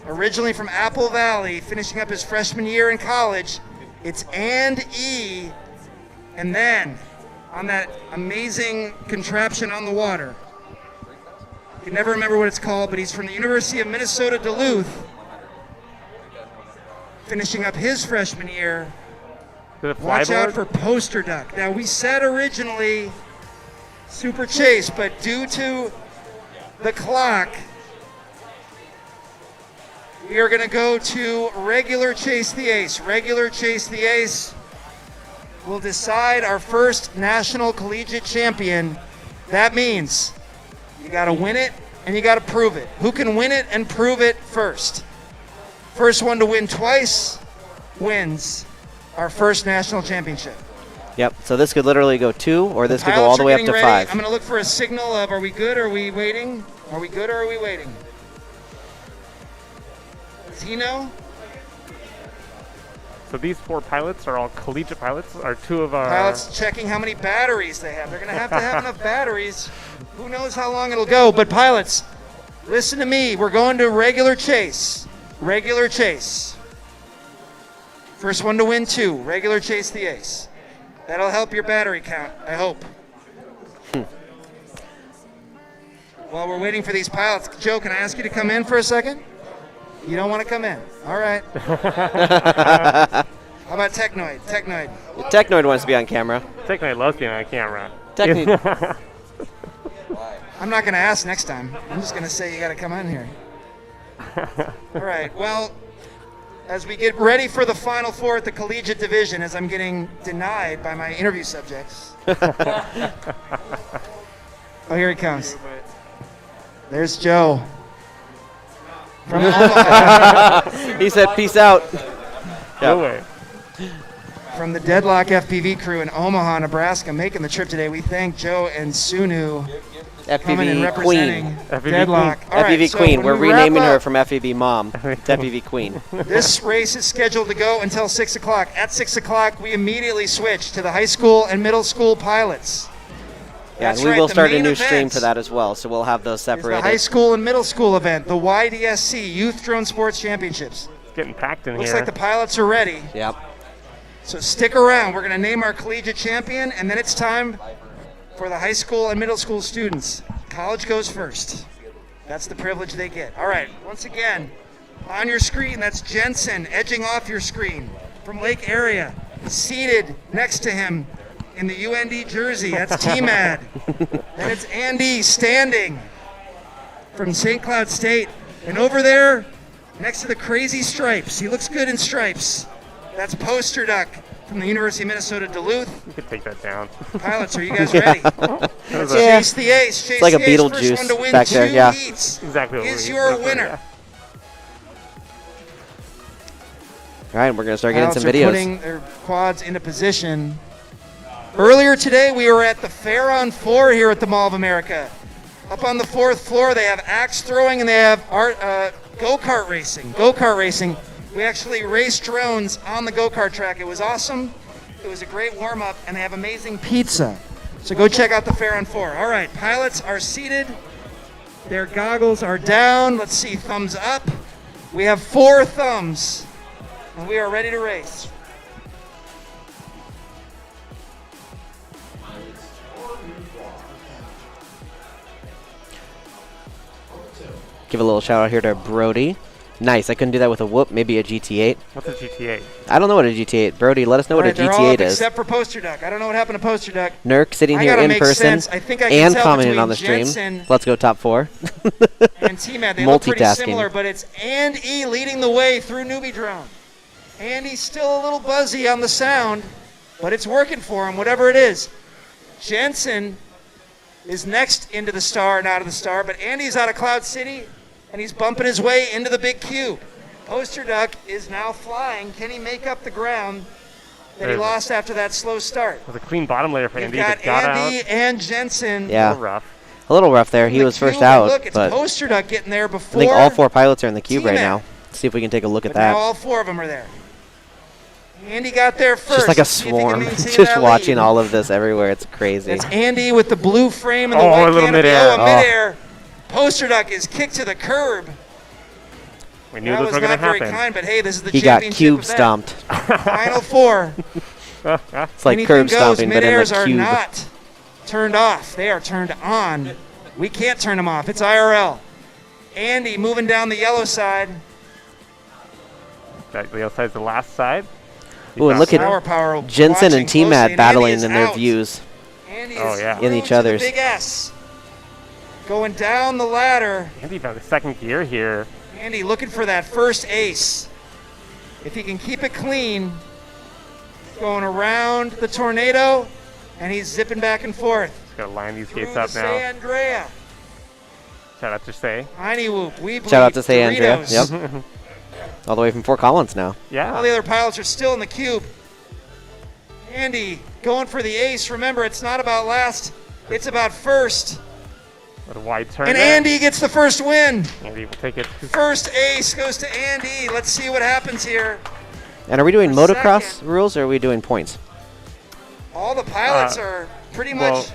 originally from Apple Valley, finishing up his freshman year in college, it's And E. And then, on that amazing contraption on the water, I can never remember what it's called, but he's from the University of Minnesota Duluth, finishing up his freshman year. Did it Watch out flyboard? for Poster Duck. Now, we said originally Super Chase, but due to the clock, we are going to go to regular Chase the Ace. Regular Chase the Ace will decide our first national collegiate champion. That means you got to win it and you got to prove it. Who can win it and prove it first? First one to win twice wins our first national championship. Yep, so this could literally go 2, or this could go Pilots all the are way up getting to ready. 5. I'm going to look for a signal of, are we good or are we waiting? Are we good or are we waiting? Does he know? So these 4 pilots are all collegiate pilots. Are 2 of our Pilots checking how many batteries they have. They're going to have enough batteries. Who knows how long it'll go, but pilots, listen to me. We're going to regular chase. Regular chase. First one to win 2. Regular chase the ace. That'll help your battery count, I hope. While we're waiting for these pilots, Joe, can I ask you to come in for a second? You don't want to come in. All right. How about Technoid? Technoid. Technoid wants to be on camera. Technoid loves being on camera. Technoid. I'm not going to ask next time. I'm just going to say you got to come in here. All right. Well, as we get ready for the Final Four at the collegiate division, as I'm getting denied by my interview subjects. Oh, here he comes. There's Joe. From Omaha. He said, "Peace out." No way. From the Deadlock FPV crew in Omaha, Nebraska, making the trip today. We thank Joe and Sunu coming and FPV representing Queen. FPV Deadlock. All right, FPV so Queen. when We're we wrap renaming her up, from FPV Mom to FPV Queen. This race is scheduled to go until 6 o'clock. At 6 o'clock, we immediately switch to the high school and middle school pilots. Yeah, That's and we right, will the start a main new stream event for that as well, so we'll have those is the high separated. school and middle school event, the YDSC, Youth Drone Sports Championships. It's getting packed in Looks here. like the pilots are ready. Yep. So stick around. We're going to name our collegiate champion, and then it's time for the high school and middle school students. College goes first. That's the privilege they get. All right, once again, on your screen, that's Jensen edging off your screen from Lake Area. Seated next to him in the UND jersey, that's T-Mad. And it's Andy standing from St. Cloud State. And over there, next to the crazy stripes, he looks good in stripes. That's Poster Duck from the University of Minnesota Duluth. You could take that down. Pilots, are you guys ready? Let's Yeah. chase the ace. Chase It's like a the ace. First Beetlejuice one to win back there, 2 yeah. heats Exactly what is we your look for, winner. yeah. All right, we're going to start getting Pilots some are videos. putting their quads into position. Earlier today, we were at the Fair on 4 here at the Mall of America. Up on the 4th floor, they have axe throwing and they have go-kart racing. Go-kart racing. We actually raced drones on the go-kart track. It was awesome. It was a great warm-up, and they have amazing pizza. So go check out the Fair on 4. All right, pilots are seated. Their goggles are down. Let's see, thumbs up. We have 4 thumbs, and we are ready to race. Give a little shout out here to Brody. Nice. I couldn't do that with a whoop. Maybe a GT8. What's a GTA? I don't know what a GT8. Brody, let us know All what a right, they're all GT8 up is. except for Poster Duck. I don't know what happened to Poster Duck. Nurk sitting I here gotta in make person sense. I think I can and tell commenting between on the stream. Jensen Let's go top 4. and T-Mad. They look pretty Multitasking. similar, but it's Andy leading the way through Newbie Drone. Andy's still a little buzzy on the sound, but it's working for him, whatever it is. Jensen is next into the star and out of the star, but Andy's out of Cloud City, and he's bumping his way into the big cube. Poster Duck is now flying. Can he make up the ground that he There's- lost after that slow start? With a clean bottom layer for We've Andy. got That got Andy out. and Jensen. Yeah. A little rough. A little rough there. in He the was first cube, and out, Look, it's but Poster Duck getting there I before. think all 4 pilots are in the cube right T-Mac. now. Let's see if we can take a look at But now that. all 4 of them are there. Andy got there first. Just like a Let's see if he can swarm. maintain Just that watching lead. all of this everywhere. It's crazy. It's Andy with the blue frame and the Oh, white a little canopy. midair. Oh, midair. Poster Duck is kicked to the curb. We knew That this was was going not to very happen. kind, but hey, this is the He got championship cube event. stomped. Final 4. It's like Anything curb goes. stomping, but in Midairs the are cube. not turned off. They are turned on. We can't turn them off. It's IRL. Andy moving down the yellow side. The outside's the last side. Ooh, and look at Power Jensen watching and T-Mad closely, and battling Andy in is their out. views. Andy Oh, is yeah. through In each to the other's. Big S. Going down the ladder. Andy found the second gear here. Andy looking for that first ace. If he can keep it clean, going around the tornado, and he's zipping back and forth. Just got to line these Through gates the up Say now. Andrea. Shout out to Say. Tiny Whoop. We Shout out to Say Andrea. Doritos. Yep. All the way from Fort Collins now. Yeah. All the other pilots are still in the cube. Andy going for the ace. Remember, it's not about last, it's about first. What a wide turn. And there. Andy gets the first win. Andy will take it. First ace goes to Andy. Let's see what happens here. And are we doing For motocross second. rules or are we doing points? All the pilots are pretty much well,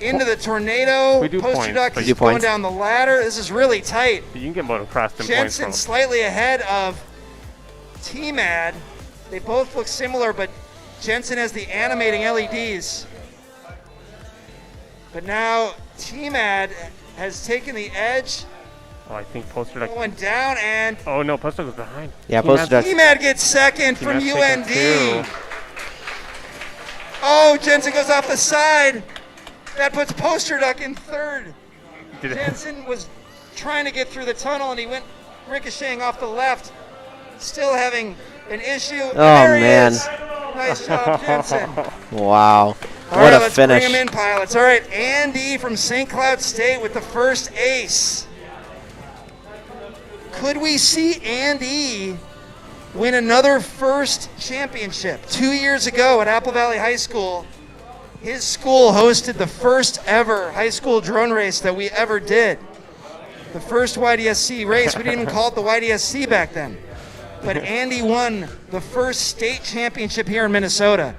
into the tornado. we do Poster points, Duck but is you- going points. down the ladder. This is really tight. You can get motocross in points Jensen from. slightly ahead of T-Mad. They both look similar, but Jensen has the animating LEDs. But now T-Mad has taken the edge, Oh, I think Poster Duck. going down, and Oh no, Poster Duck was behind. Yeah, T-Mad's- Poster Duck. T-Mad gets second from T-Mad's taking UND. two. Oh, Jensen goes off the side. That puts Poster Duck in third. Did it- Jensen was trying to get through the tunnel, and he went ricocheting off the left, still having an issue. Oh, There he man. is. Nice job, Jensen. Wow. All What right, a let's finish. bring him in, pilots. All right, Andy from St. Cloud State with the first ace. Could we see Andy win another first championship? 2 years ago at Apple Valley High School, his school hosted the first ever high school drone race that we ever did. The first YDSC race. We didn't even call it the YDSC back then. But Andy won the first state championship here in Minnesota.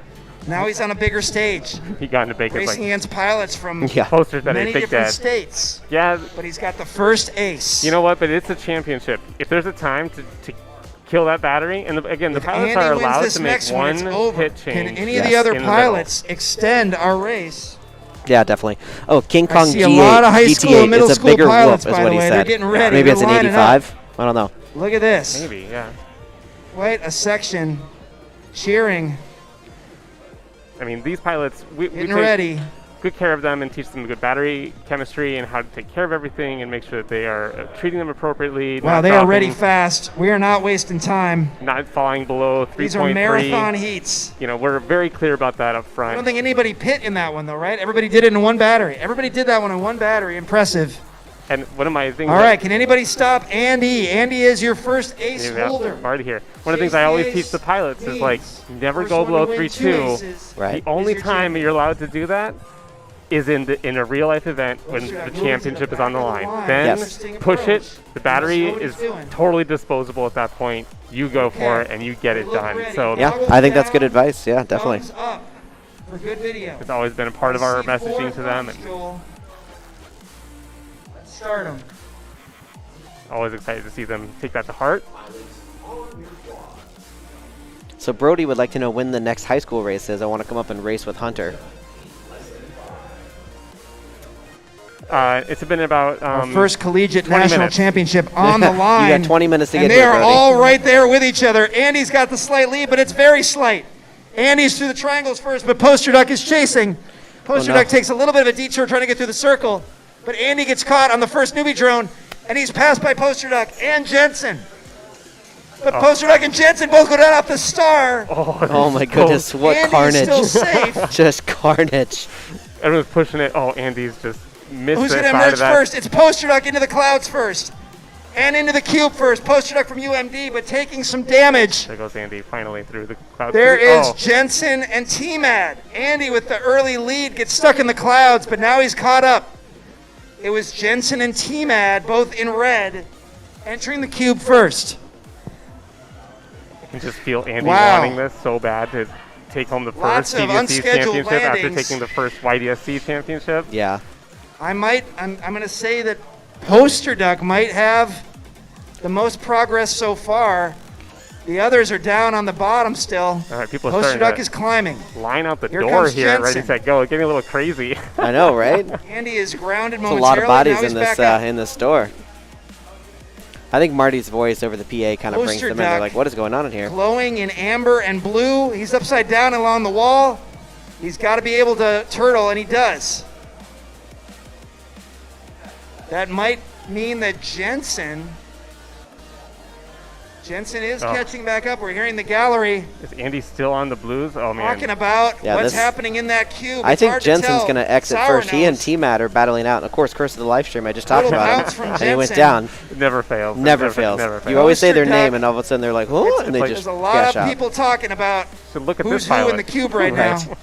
Now he's on a bigger stage, He got into Bacon's racing like against pilots from Yeah. posters that many I think different that. states. Yeah, But he's got the first ace. you know what? But it's a championship. If there's a time to kill that battery, and again, the if pilots Andy are wins allowed this to make next one, it's one over. hit change. Can any of Yes. the other in the middle. pilots extend our race? Yeah, definitely. Oh, King I Kong see a G8, lot of high school and GT8 middle is a school bigger pilots, whoop, is by what the he way. said. They're getting ready. Maybe it's They're an lining 85. I don't know. Look at this. Maybe, yeah. Quite a section cheering, I mean, these pilots, we getting take ready. good care of them and teach them good battery chemistry and how to take care of everything and make sure that they are treating them appropriately. Wow, not they are dropping, ready fast. We are not wasting time. Not falling below 3.3. These are marathon heats. You know, we're very clear about that up I front. don't think anybody pit in that one, though, right? Everybody did it in one battery. Everybody did that one in one battery. Impressive. And one of my things. All that- right, can anybody stop Andy? Andy is your first ace Yeah, holder. already here. One of the things I always teach the pilots is like never go below 3.2. Right. The only your time you're allowed to do that is in a real life event when Oops, the yeah, championship is on the line. line. Then Yes. Interesting push approach. it. The battery That's what is he's doing. totally disposable at that point. You go for it and you get it Look done. ready. So Yeah, I think that's good advice. Yeah, definitely. Thumbs up for good video. it's always been a part of our I see 4 messaging to them, and thumbs, Joel. Let's start them. always excited to see them take that to heart. So Brody would like to know when the next high school race is. I want to come up and race with Hunter. It's been about First collegiate 20 national minutes. championship on the line. You got 20 minutes to and get they here, are Brody. all right there with each other. Andy's got the slight lead, but it's very slight. Andy's through the triangles first, but Poster Duck is chasing. Poster Oh, no. Duck takes a little bit of a detour trying to get through the circle, but Andy gets caught on the first newbie drone, and he's passed by Poster Duck and Jensen. But Poster Duck and Jensen both go down off the star. Oh my goodness, what Andy carnage. is still safe. Just carnage. everyone's pushing it. Oh, Andy's just missed Who's the going to side emerge of that. first? It's Poster Duck into the clouds first. And into the cube first. Poster Duck from UMD, but taking some damage. There goes Andy finally through the clouds. There is Oh, Jensen and T-Mad. Andy with the early lead gets stuck in the clouds, but now he's caught up. It was Jensen and T-Mad, both in red, entering the cube first. I can just feel Andy Wow. wanting this so bad to take home the Lots first of CDSC unscheduled championship after landings. taking the first YDSC championship. Yeah. I'm going to say that Poster Duck might have the most progress so far. The others are down on the bottom still. All right, people are Poster starting Duck to is climbing. line out the Here door comes here. Ready, Jensen. set, go. It's getting a little crazy. I know, right? Andy is grounded There's a momentarily. lot of bodies now he's in this back up. in this store. I think Marty's voice over the PA kind of brings Poster them in. They're Duck. like, what is going on in here? Glowing in amber and blue. He's upside down along the wall. He's got to be able to turtle, and he does. That might mean that Jensen is Oh. catching back up. We're hearing the gallery Is Andy still on the blues? Oh, man. talking about Yeah, what's this- happening in that cube. I It's think hard to Jensen's tell. going to exit Sour first. He and nose. T-Mat are battling out. And of course, Curse of the live stream, I just talked Little about bounce him. from And he went Jensen. down. It never fails. It Never fails. Never fails. You always say their Poster Duck. name, and all of a sudden they're like, "Whoa," and they like- just There's a lot gash of out. people talking about So look at who's this who pilot. in the cube right Right. now.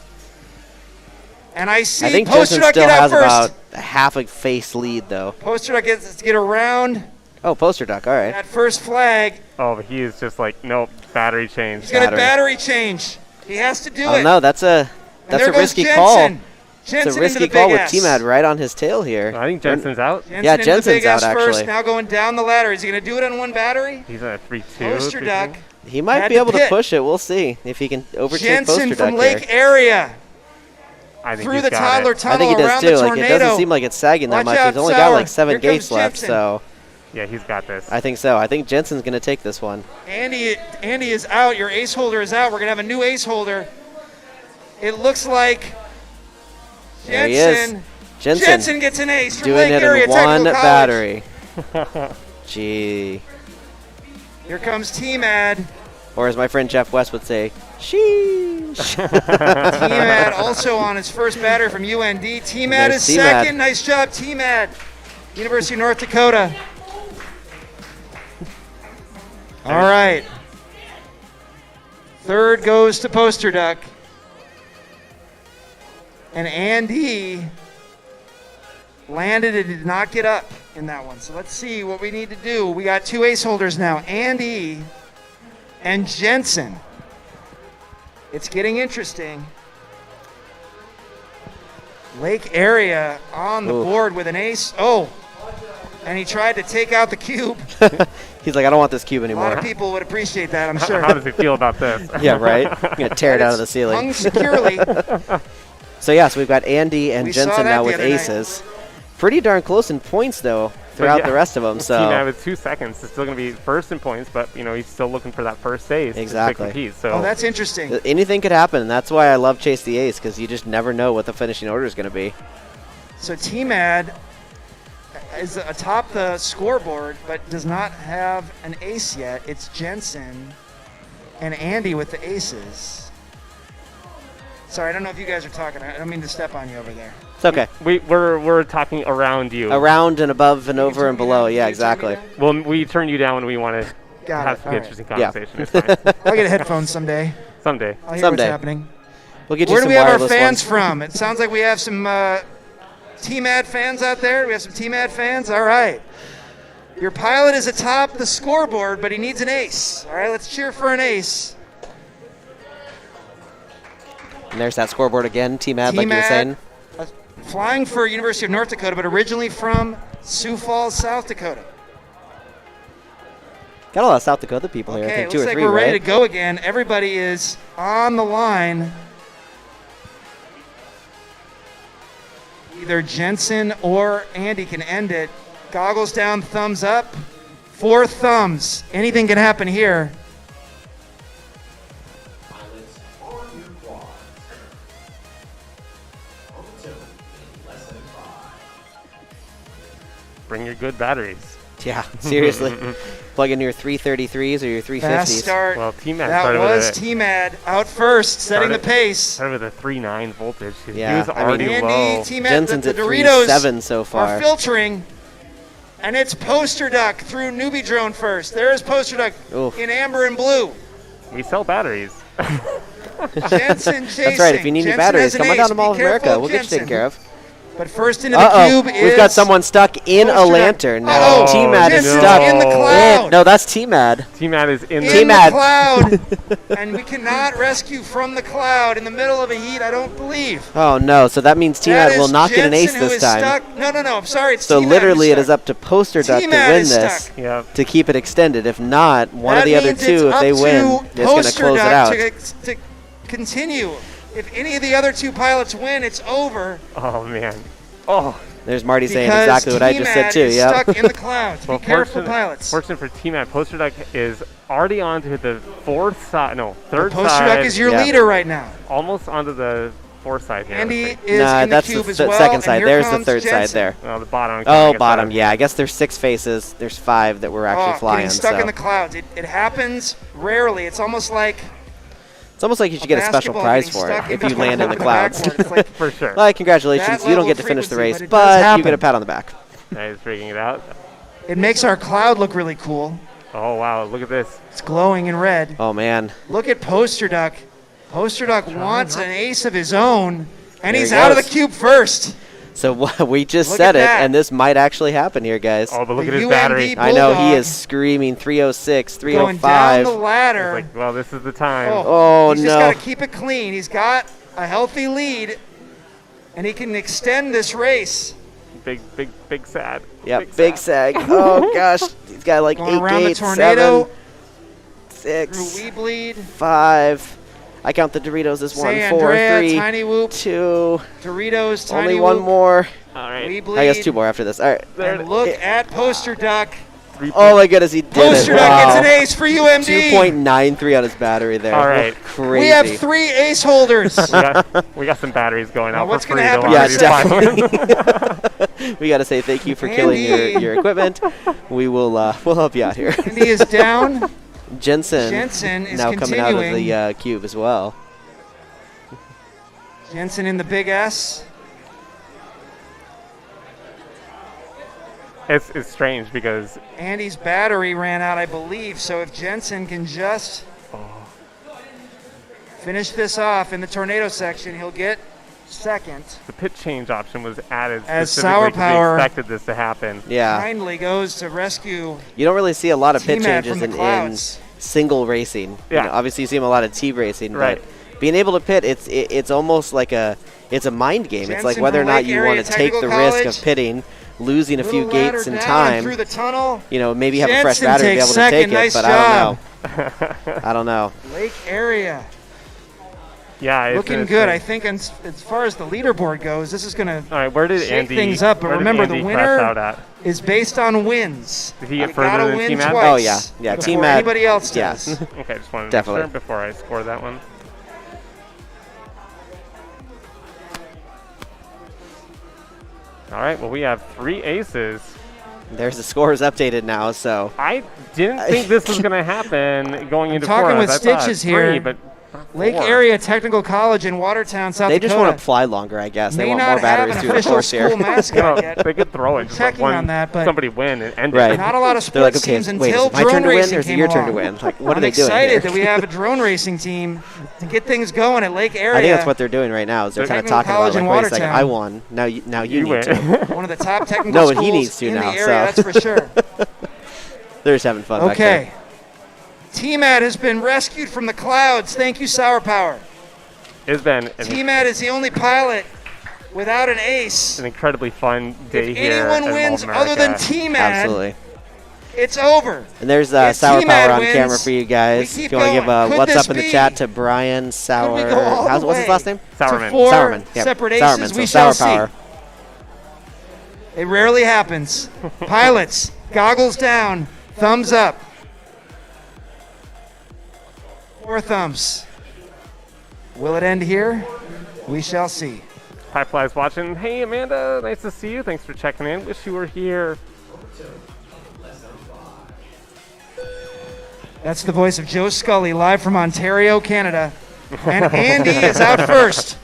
And I see I think Poster Jensen Duck still get out has first. about half a face lead, though. Poster Duck gets to get around. Oh, poster duck. All right. That first flag, Oh, but he is just like, nope, battery change. he's going to battery change. He has to do I don't it. know. That's a And that's there a goes risky Jensen. call. Jensen It's a into risky the call big with S. T-Mad right on his tail here. I think Jensen's out. Jensen Yeah, into the Jensen's big S out, first, actually. now going down the ladder. Is he going to do it on one battery? He's at 3-2. Poster 3-3. duck. He might Had be to able to pit. push it. We'll see if he can overtake Jensen poster from duck Lake here. Area I think through he's the got toddler it. I tunnel think he does around too. the Like tornado. it doesn't seem like it's sagging that Watch much. out, He's only got like Sauer. 7 Here gate comes left, Jensen. so Yeah, he's got this. I think so. I think Jensen's going to take this one. Andy is out. Your ace holder is out. We're going to have a new ace holder. It looks like There he is. Jensen. Jensen Jensen gets an ace from doing Lake it Area in one Technical College. battery. Gee. Here comes T-Mad. Or as my friend Jeff West would say, sheesh. T-Mad also on his first batter from UND. T-Mad There's is T-Mad. second. Nice job, T-Mad. University of North Dakota. All right. Third goes to Poster Duck. And Andy landed and did not get up in that one. So let's see what we need to do. We got 2 ace holders now, Andy and Jensen. It's getting interesting. Lake Area on the Ooh. board with an ace. Oh, and he tried to take out the cube. He's like, I don't want this cube A lot anymore. of people would appreciate that, I'm sure. How does he feel about this? Yeah, right? I'm going to tear it out of the It's ceiling. hung securely. So, yeah, so we've got Andy and We saw Jensen that now the with other night. aces. Pretty darn close in points, though, throughout yeah, the rest of them. T-Mad So, with 2 seconds is still going to be first in points, but he's still looking for that first ace Exactly. to compete. So Oh, that's interesting. anything could happen. And that's why I love Chase the Ace, because you just never know what the finishing order is going to be. So T-Mad is atop the scoreboard, but does not have an ace yet. It's Jensen and Andy with the aces. Sorry, I don't know if you guys are talking. I don't mean to step on you over there. It's okay. we're talking around you. Around and above and You over turn and me below. down? Yeah, You turn me exactly. down? Well, we turn you down when we want to Got have it. some All right. interesting Yeah. conversation. It's fine. I'll get headphones someday. Someday. I'll hear Someday. what's happening. We'll get you Where do some we have our wireless fans ones. from? It sounds like we have some T-Mad fans out there. We have some T-Mad fans. All right. Your pilot is atop the scoreboard, but he needs an ace. All right, let's cheer for an ace. And there's that scoreboard again. T-Mad, like you were T-Mad, saying. Flying for University of North Dakota, but originally from Sioux Falls, South Dakota. Got a lot of South Dakota people here. I Okay, think looks 2 or like 3, we're ready right? to go again. Everybody is on the line. Either Jensen or Andy can end it. Goggles down, thumbs up. 4 thumbs. Anything can happen here. Bring your good batteries. Yeah, seriously. Plug in your 333s or your 350s. Fast start. Well, T-Mad That started was with a, T-Mad out first, setting the Started- pace. started with a 3.9 voltage. He Yeah, was I mean, already Andy, low. T-Mad, Jensen's the at Doritos 3.7 so are far. filtering, and it's Poster Duck through Newbie Drone first. There's Poster Duck Oof. in amber and blue. We sell batteries. Jensen chasing. That's right. If you need new Jensen batteries, has an come on ace. down to Mall of Be careful America. We'll get you Jensen. taken care of. But first into the Uh-oh. cube is... We've got someone stuck in a Poster Duck. lantern now. Uh-oh. T-Mad is Jensen's stuck. in the cloud. No, that's T-Mad. T-Mad is in in T-Mad. the cloud. And we cannot rescue from the cloud in the middle of a heat, I don't believe. Oh, no. So that means T-Mad That will is not get an ace Jensen who this is time. Stuck. No, I'm sorry. It's So T-Mad literally who's it is stuck. up to Poster Duck to T-Mad win is this stuck. Yeah. to keep it extended. If not, one of That the other means it's two, if up they to win, is going to Poster close it Duck out. To continue. If any of the other 2 pilots win, it's over. Oh, man. Oh. There's Marty saying Because exactly what I just said T-Mad too. is Yeah. stuck in the clouds. Well, Be careful, fortunate- pilots. Fortunate for T-Mad, Poster Duck is already onto the third Poster side. Duck is your Yeah. leader right now. Almost onto the fourth side here. Andy Let's see. is Nah, in the that's cube the as well. second and side. here There's the comes third side Jensen. there. Well, the bottom. Oh, bottom. Yeah, I guess there's 6 faces. There's 5 that we're actually flying. Getting stuck So in the clouds. It happens rarely. It's almost like it's almost like you should get a special basketball prize getting for it stuck if in you land in the clouds. backboard. It's like For sure. Well, congratulations. That You don't level get to of finish the frequency, race, but it does but you happen. get a pat on the back. That is freaking it out. it makes our cloud look really cool. Oh, wow. Look at this. It's glowing in red. Oh, man. Look at Poster Duck. Poster Duck wants an ace of his own, and There he's he out of the goes. cube first. So we just Look said at it, that. and this might actually happen here, guys. Oh, but look The at his UMD battery. I know he Bulldog is screaming 306, going down 305. the ladder. Like, well, this is the time. Oh, he's just no. got to keep it clean. He's got a healthy lead, and he can extend this race. Big sad. Yep, big sag. Oh gosh, he's got like Going 8 around the gates, tornado 7, through 6, We Bleed, 5. I count the Doritos as 1, San 4, Andrea, 3, Tiny Whoop, 2. Doritos, Tiny Only Whoop, one more. All right. We Bleed. I guess 2 more after this. All right. And look at Poster Duck. Oh my goodness, he did Poster it. Duck Wow. gets an ace for UMD. 2.93 on his battery there. All right. Crazy. We have 3 ace holders. we got some batteries going Now out what's for free. gonna Don't happen worry, Yeah, these definitely. We got to say thank you for killing Andy. your equipment. We'll help you out here. Andy is down. Jensen Jensen is now coming out of continuing. the cube as well. Jensen in the big S. It's strange because Andy's battery ran out, I believe. So if Jensen can just finish this off in the tornado section, he'll get second. the pit change option was added As specifically Sour 'cause Power- they expected this to happen. Yeah. Kindly goes to rescue You don't really see a lot of pit T-Mac changes from the in clouds. single racing. Yeah. You know, obviously, you see him a lot of team racing, Right. but being able to pit, it's almost like it's a mind game. It's like Jensen whether or from not Lake you Area want to take the Technical risk College. of pitting, losing a few Little ladder gates in down time. through the tunnel. You know, maybe have a fresh Jensen battery to be takes able to take second. it, Nice but job. I don't know. Lake Area Yeah, it's looking good. I think as far as the leaderboard goes, this is going to All right, where did shake Andy? things up. But where did remember, the Andy winner crash out at? is based on wins. Did he get You further gotta than win T-Mac? twice Oh, yeah. Yeah, before T-Mac, anybody else yes. does. Okay, just wanted to Definitely. make sure before I score that one. All right, well, we have 3 aces. There's the scores updated now, so I didn't think this was going to happen going into talking four. with I thought Stitches 3, here. but Lake four. Area Technical College in Watertown, South they Dakota. just want to fly longer, I guess. They May want not more have batteries an through the official course here. school You know, mascot yet. they could throw it. Just let checking one, on that, but somebody win and end Right. it. Not a lot of They're like, sports okay, teams wait, is until it my drone turn to win racing or is it came your turn to along. win? Like, what are I'm they doing excited here? that we have a drone racing team to get things going at Lake Area. I think that's what they're doing right now. Is they're kind of Technical talking about College like, in wait a second, Watertown. I won. Now you You need win. to. one of the top technical No, but schools he needs to in now, the area, so. that's for sure. They're just having fun back there. Okay. T-Mat has been rescued from the clouds. Thank you, Sour Power. It's been T-Mat is the only pilot without an ace. an incredibly fun day If here anyone at wins Mall of other than America. T-Mat, Absolutely. it's over. And there's If Sour T-Mad Power on wins, camera for you guys. we If keep you want to give going. Could what's this up in the be? chat to Brian Sour. Could we go all the What's his way last name? Sourman. to four Sourman. Yep. separate aces? Sourman. So We Sour shall Power. see. It rarely happens. Pilots, goggles down, thumbs up. 4 thumbs. Will it end here? We shall see. Piefly's watching. Hey, Amanda, nice to see you. Thanks for checking in. Wish you were here. That's the voice of Joe Scully live from Ontario, Canada. And Andy is out first.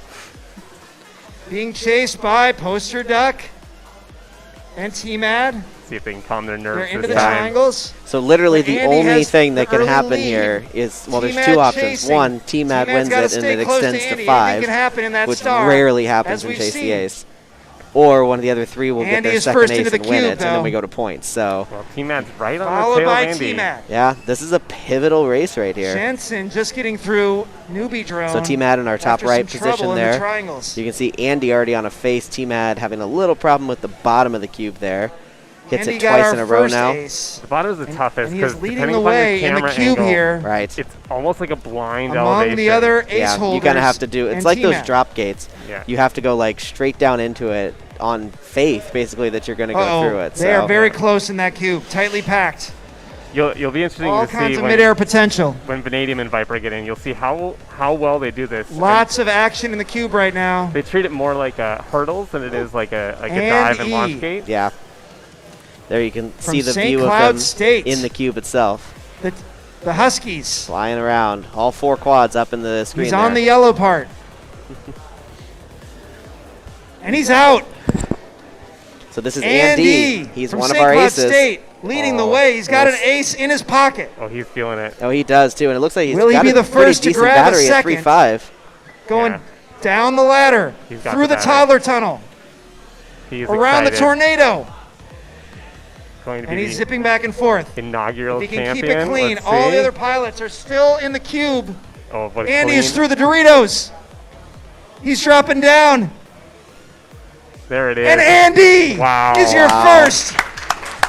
Being chased by Poster Duck and T-Mad. See if they can calm their They're nerves into this the time. triangles. So literally But the Andy only has thing that the can early happen lead. here is, well, there's T-Mad 2 options. chasing. One, T-Mad T-Mad's wins gotta it and stay it close to extends to Andy. 5, Anything can happen in that which star, rarely happens as in we've Chase the seen. Ace. Or one of the other 3 will get Andy their is second first ace into the and win cube, it, and then though. we go to points. So, Well, T-Mad's right on the Followed tail of by Andy. T-Mad. yeah, this is a pivotal race right here. Jensen just getting through newbie drone. So T-Mad in our top after right some trouble position in the there. triangles. You can see Andy already on a face. T-Mad having a little problem with the bottom of the cube there. Hits Andy it got twice our in a row first now. ace. The bottom is the toughest And he is because leading depending the upon your way in the camera cube angle, Right. it's almost like a blind among elevation. the other ace Yeah, holders. you kind of have to do. It's and like those T-Mac. drop gates. Yeah. You have to go like straight down into it on faith, basically, that you're going to go Uh-oh. through it. They are so. very close in that cube, tightly packed. You'll be interesting All to kinds see of when, midair potential. when Vanadium and Viper get in. You'll see how well they do this. And Lots of action in the cube right now. they treat it more like hurdles than it is like a And dive and E. launch gate. Yeah. There you can From see the St. view Cloud of them State. in the cube itself, The Huskies. flying around. All 4 quads up in the screen He's on the there. yellow part. And he's out. So this is Andy. Andy. He's from one of St. our Cloud aces. State, leading the Oh, way. He's got yes. an ace in his pocket. Oh, he's feeling it. Oh, he does too, and it looks like he's Will he got be a the pretty first to decent grab a battery at second? 3.5. Going Yeah. down the ladder He's got through the the battery. toddler tunnel. He's around the excited. tornado. Going to And be he's the zipping back and forth. inaugural If he can champion. keep it clean, Let's all see. the other pilots are still in the cube. Oh, but Andy is clean. through the Doritos. He's dropping down. There it is. And Andy Wow. is your first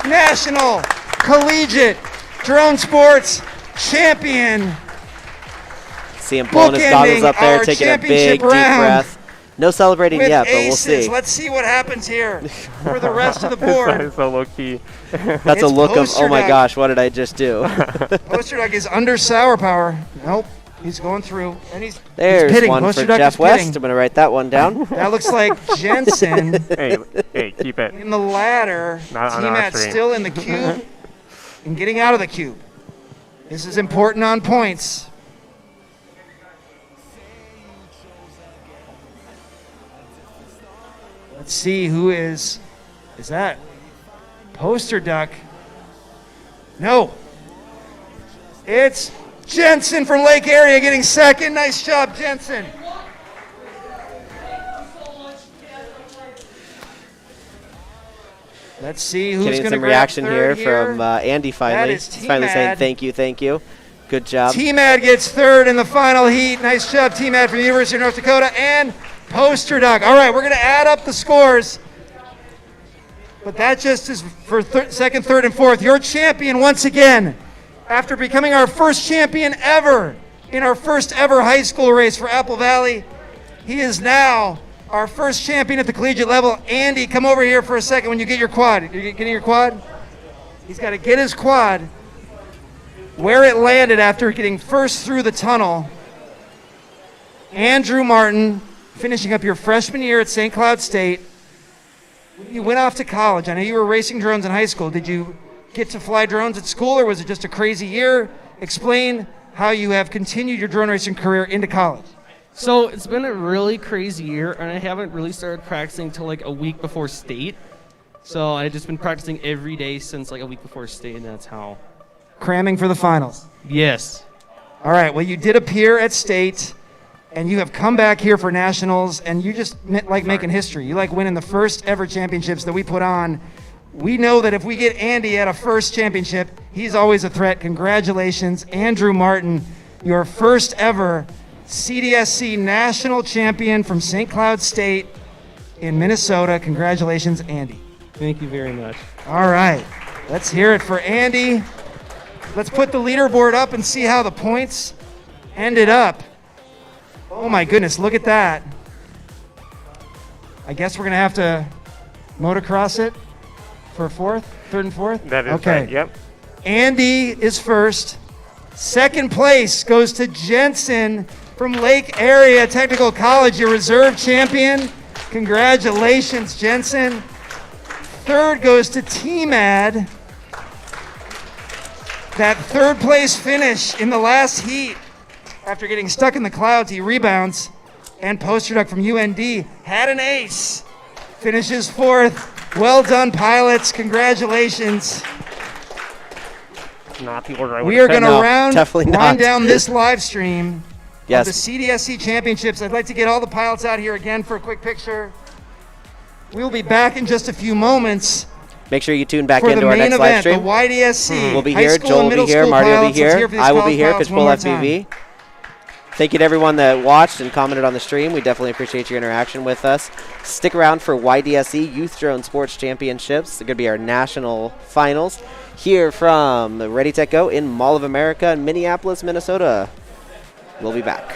national collegiate drone sports champion. See him pulling his goggles Bookending up there, our taking a championship big, deep round breath. No celebrating with yet, but we'll aces. see. Let's see what happens here for the rest of the That board. is so low key. That's It's a look of, oh my Posterduck. gosh, what did I just do? Posterduck is under sour power. Nope, he's going through, and he's There's pitting. one for Posterduck Jeff is West. pitting. I'm going to write that one down. That looks like Jensen hey, keep it. in the ladder. Not on our T-Matt stream. still in the cube and getting out of the cube. This is important on points. Let's see who is that Posterduck? No. It's Jensen from Lake Area getting second. Nice job, Jensen. Let's see who's Getting going to some grab reaction third here from Andy finally. is He's finally saying T-Mad. thank you. Good job. T-Mad gets third in the final heat. Nice job, T-Mad from the University of North Dakota and Posterduck. All right, we're going to add up the scores. But that just is for second, third, and fourth. Your champion once again, after becoming our first champion ever in our first ever high school race for Apple Valley, he is now our first champion at the collegiate level. Andy, come over here for a second when you get your quad. You're getting your quad? He's got to get his quad where it landed after getting first through the tunnel. Andrew Martin, finishing up your freshman year at St. Cloud State. You went off to college. I know you were racing drones in high school. Did you get to fly drones at school, or was it just a crazy year? Explain how you have continued your drone racing career into college. So it's been a really crazy year, and I haven't really started practicing till like a week before state. So I've just been practicing every day since like a week before state, and that's how. Cramming for the finals. Yes. All right, well, you did appear at state, and you have come back here for nationals, and you just like making history. You like winning the first ever championships that we put on. We know that if we get Andy at a first championship, he's always a threat. Congratulations, Andrew Martin, your first ever CDSC national champion from St. Cloud State in Minnesota. Congratulations, Andy. Thank you very much. All right, let's hear it for Andy. Let's put the leaderboard up and see how the points ended up. Oh my goodness, look at that. I guess we're gonna have to motocross it for third and fourth? That is okay. right. Yep. Andy is first. Second place goes to Jensen from Lake Area Technical College, your reserve champion. Congratulations, Jensen. Third goes to T-Mad. That third place finish in the last heat. After getting stuck in the clouds, he rebounds. And Posterduck from UND had an ace. Finishes fourth. Well done, pilots. Congratulations. Not the order I would We are have going No, to definitely wind not. down this live stream Yes. of the CDSC Championships. I'd like to get all the pilots out here again for a quick picture. We'll be back in just a few moments Make sure you tune back for the into our main next live event, the stream. YDSC. We'll be High here. school Joel and will middle be here. school Mario will pilots. be Let's hear here. for these I will be college here. pilots Coach one Bull more time. FPV. Thank you to everyone that watched and commented on the stream. We definitely appreciate your interaction with us. Stick around for YDSC Youth Drone Sports Championships. It's going to be our national finals here from RdyTechGo in Mall of America in Minneapolis, Minnesota. We'll be back.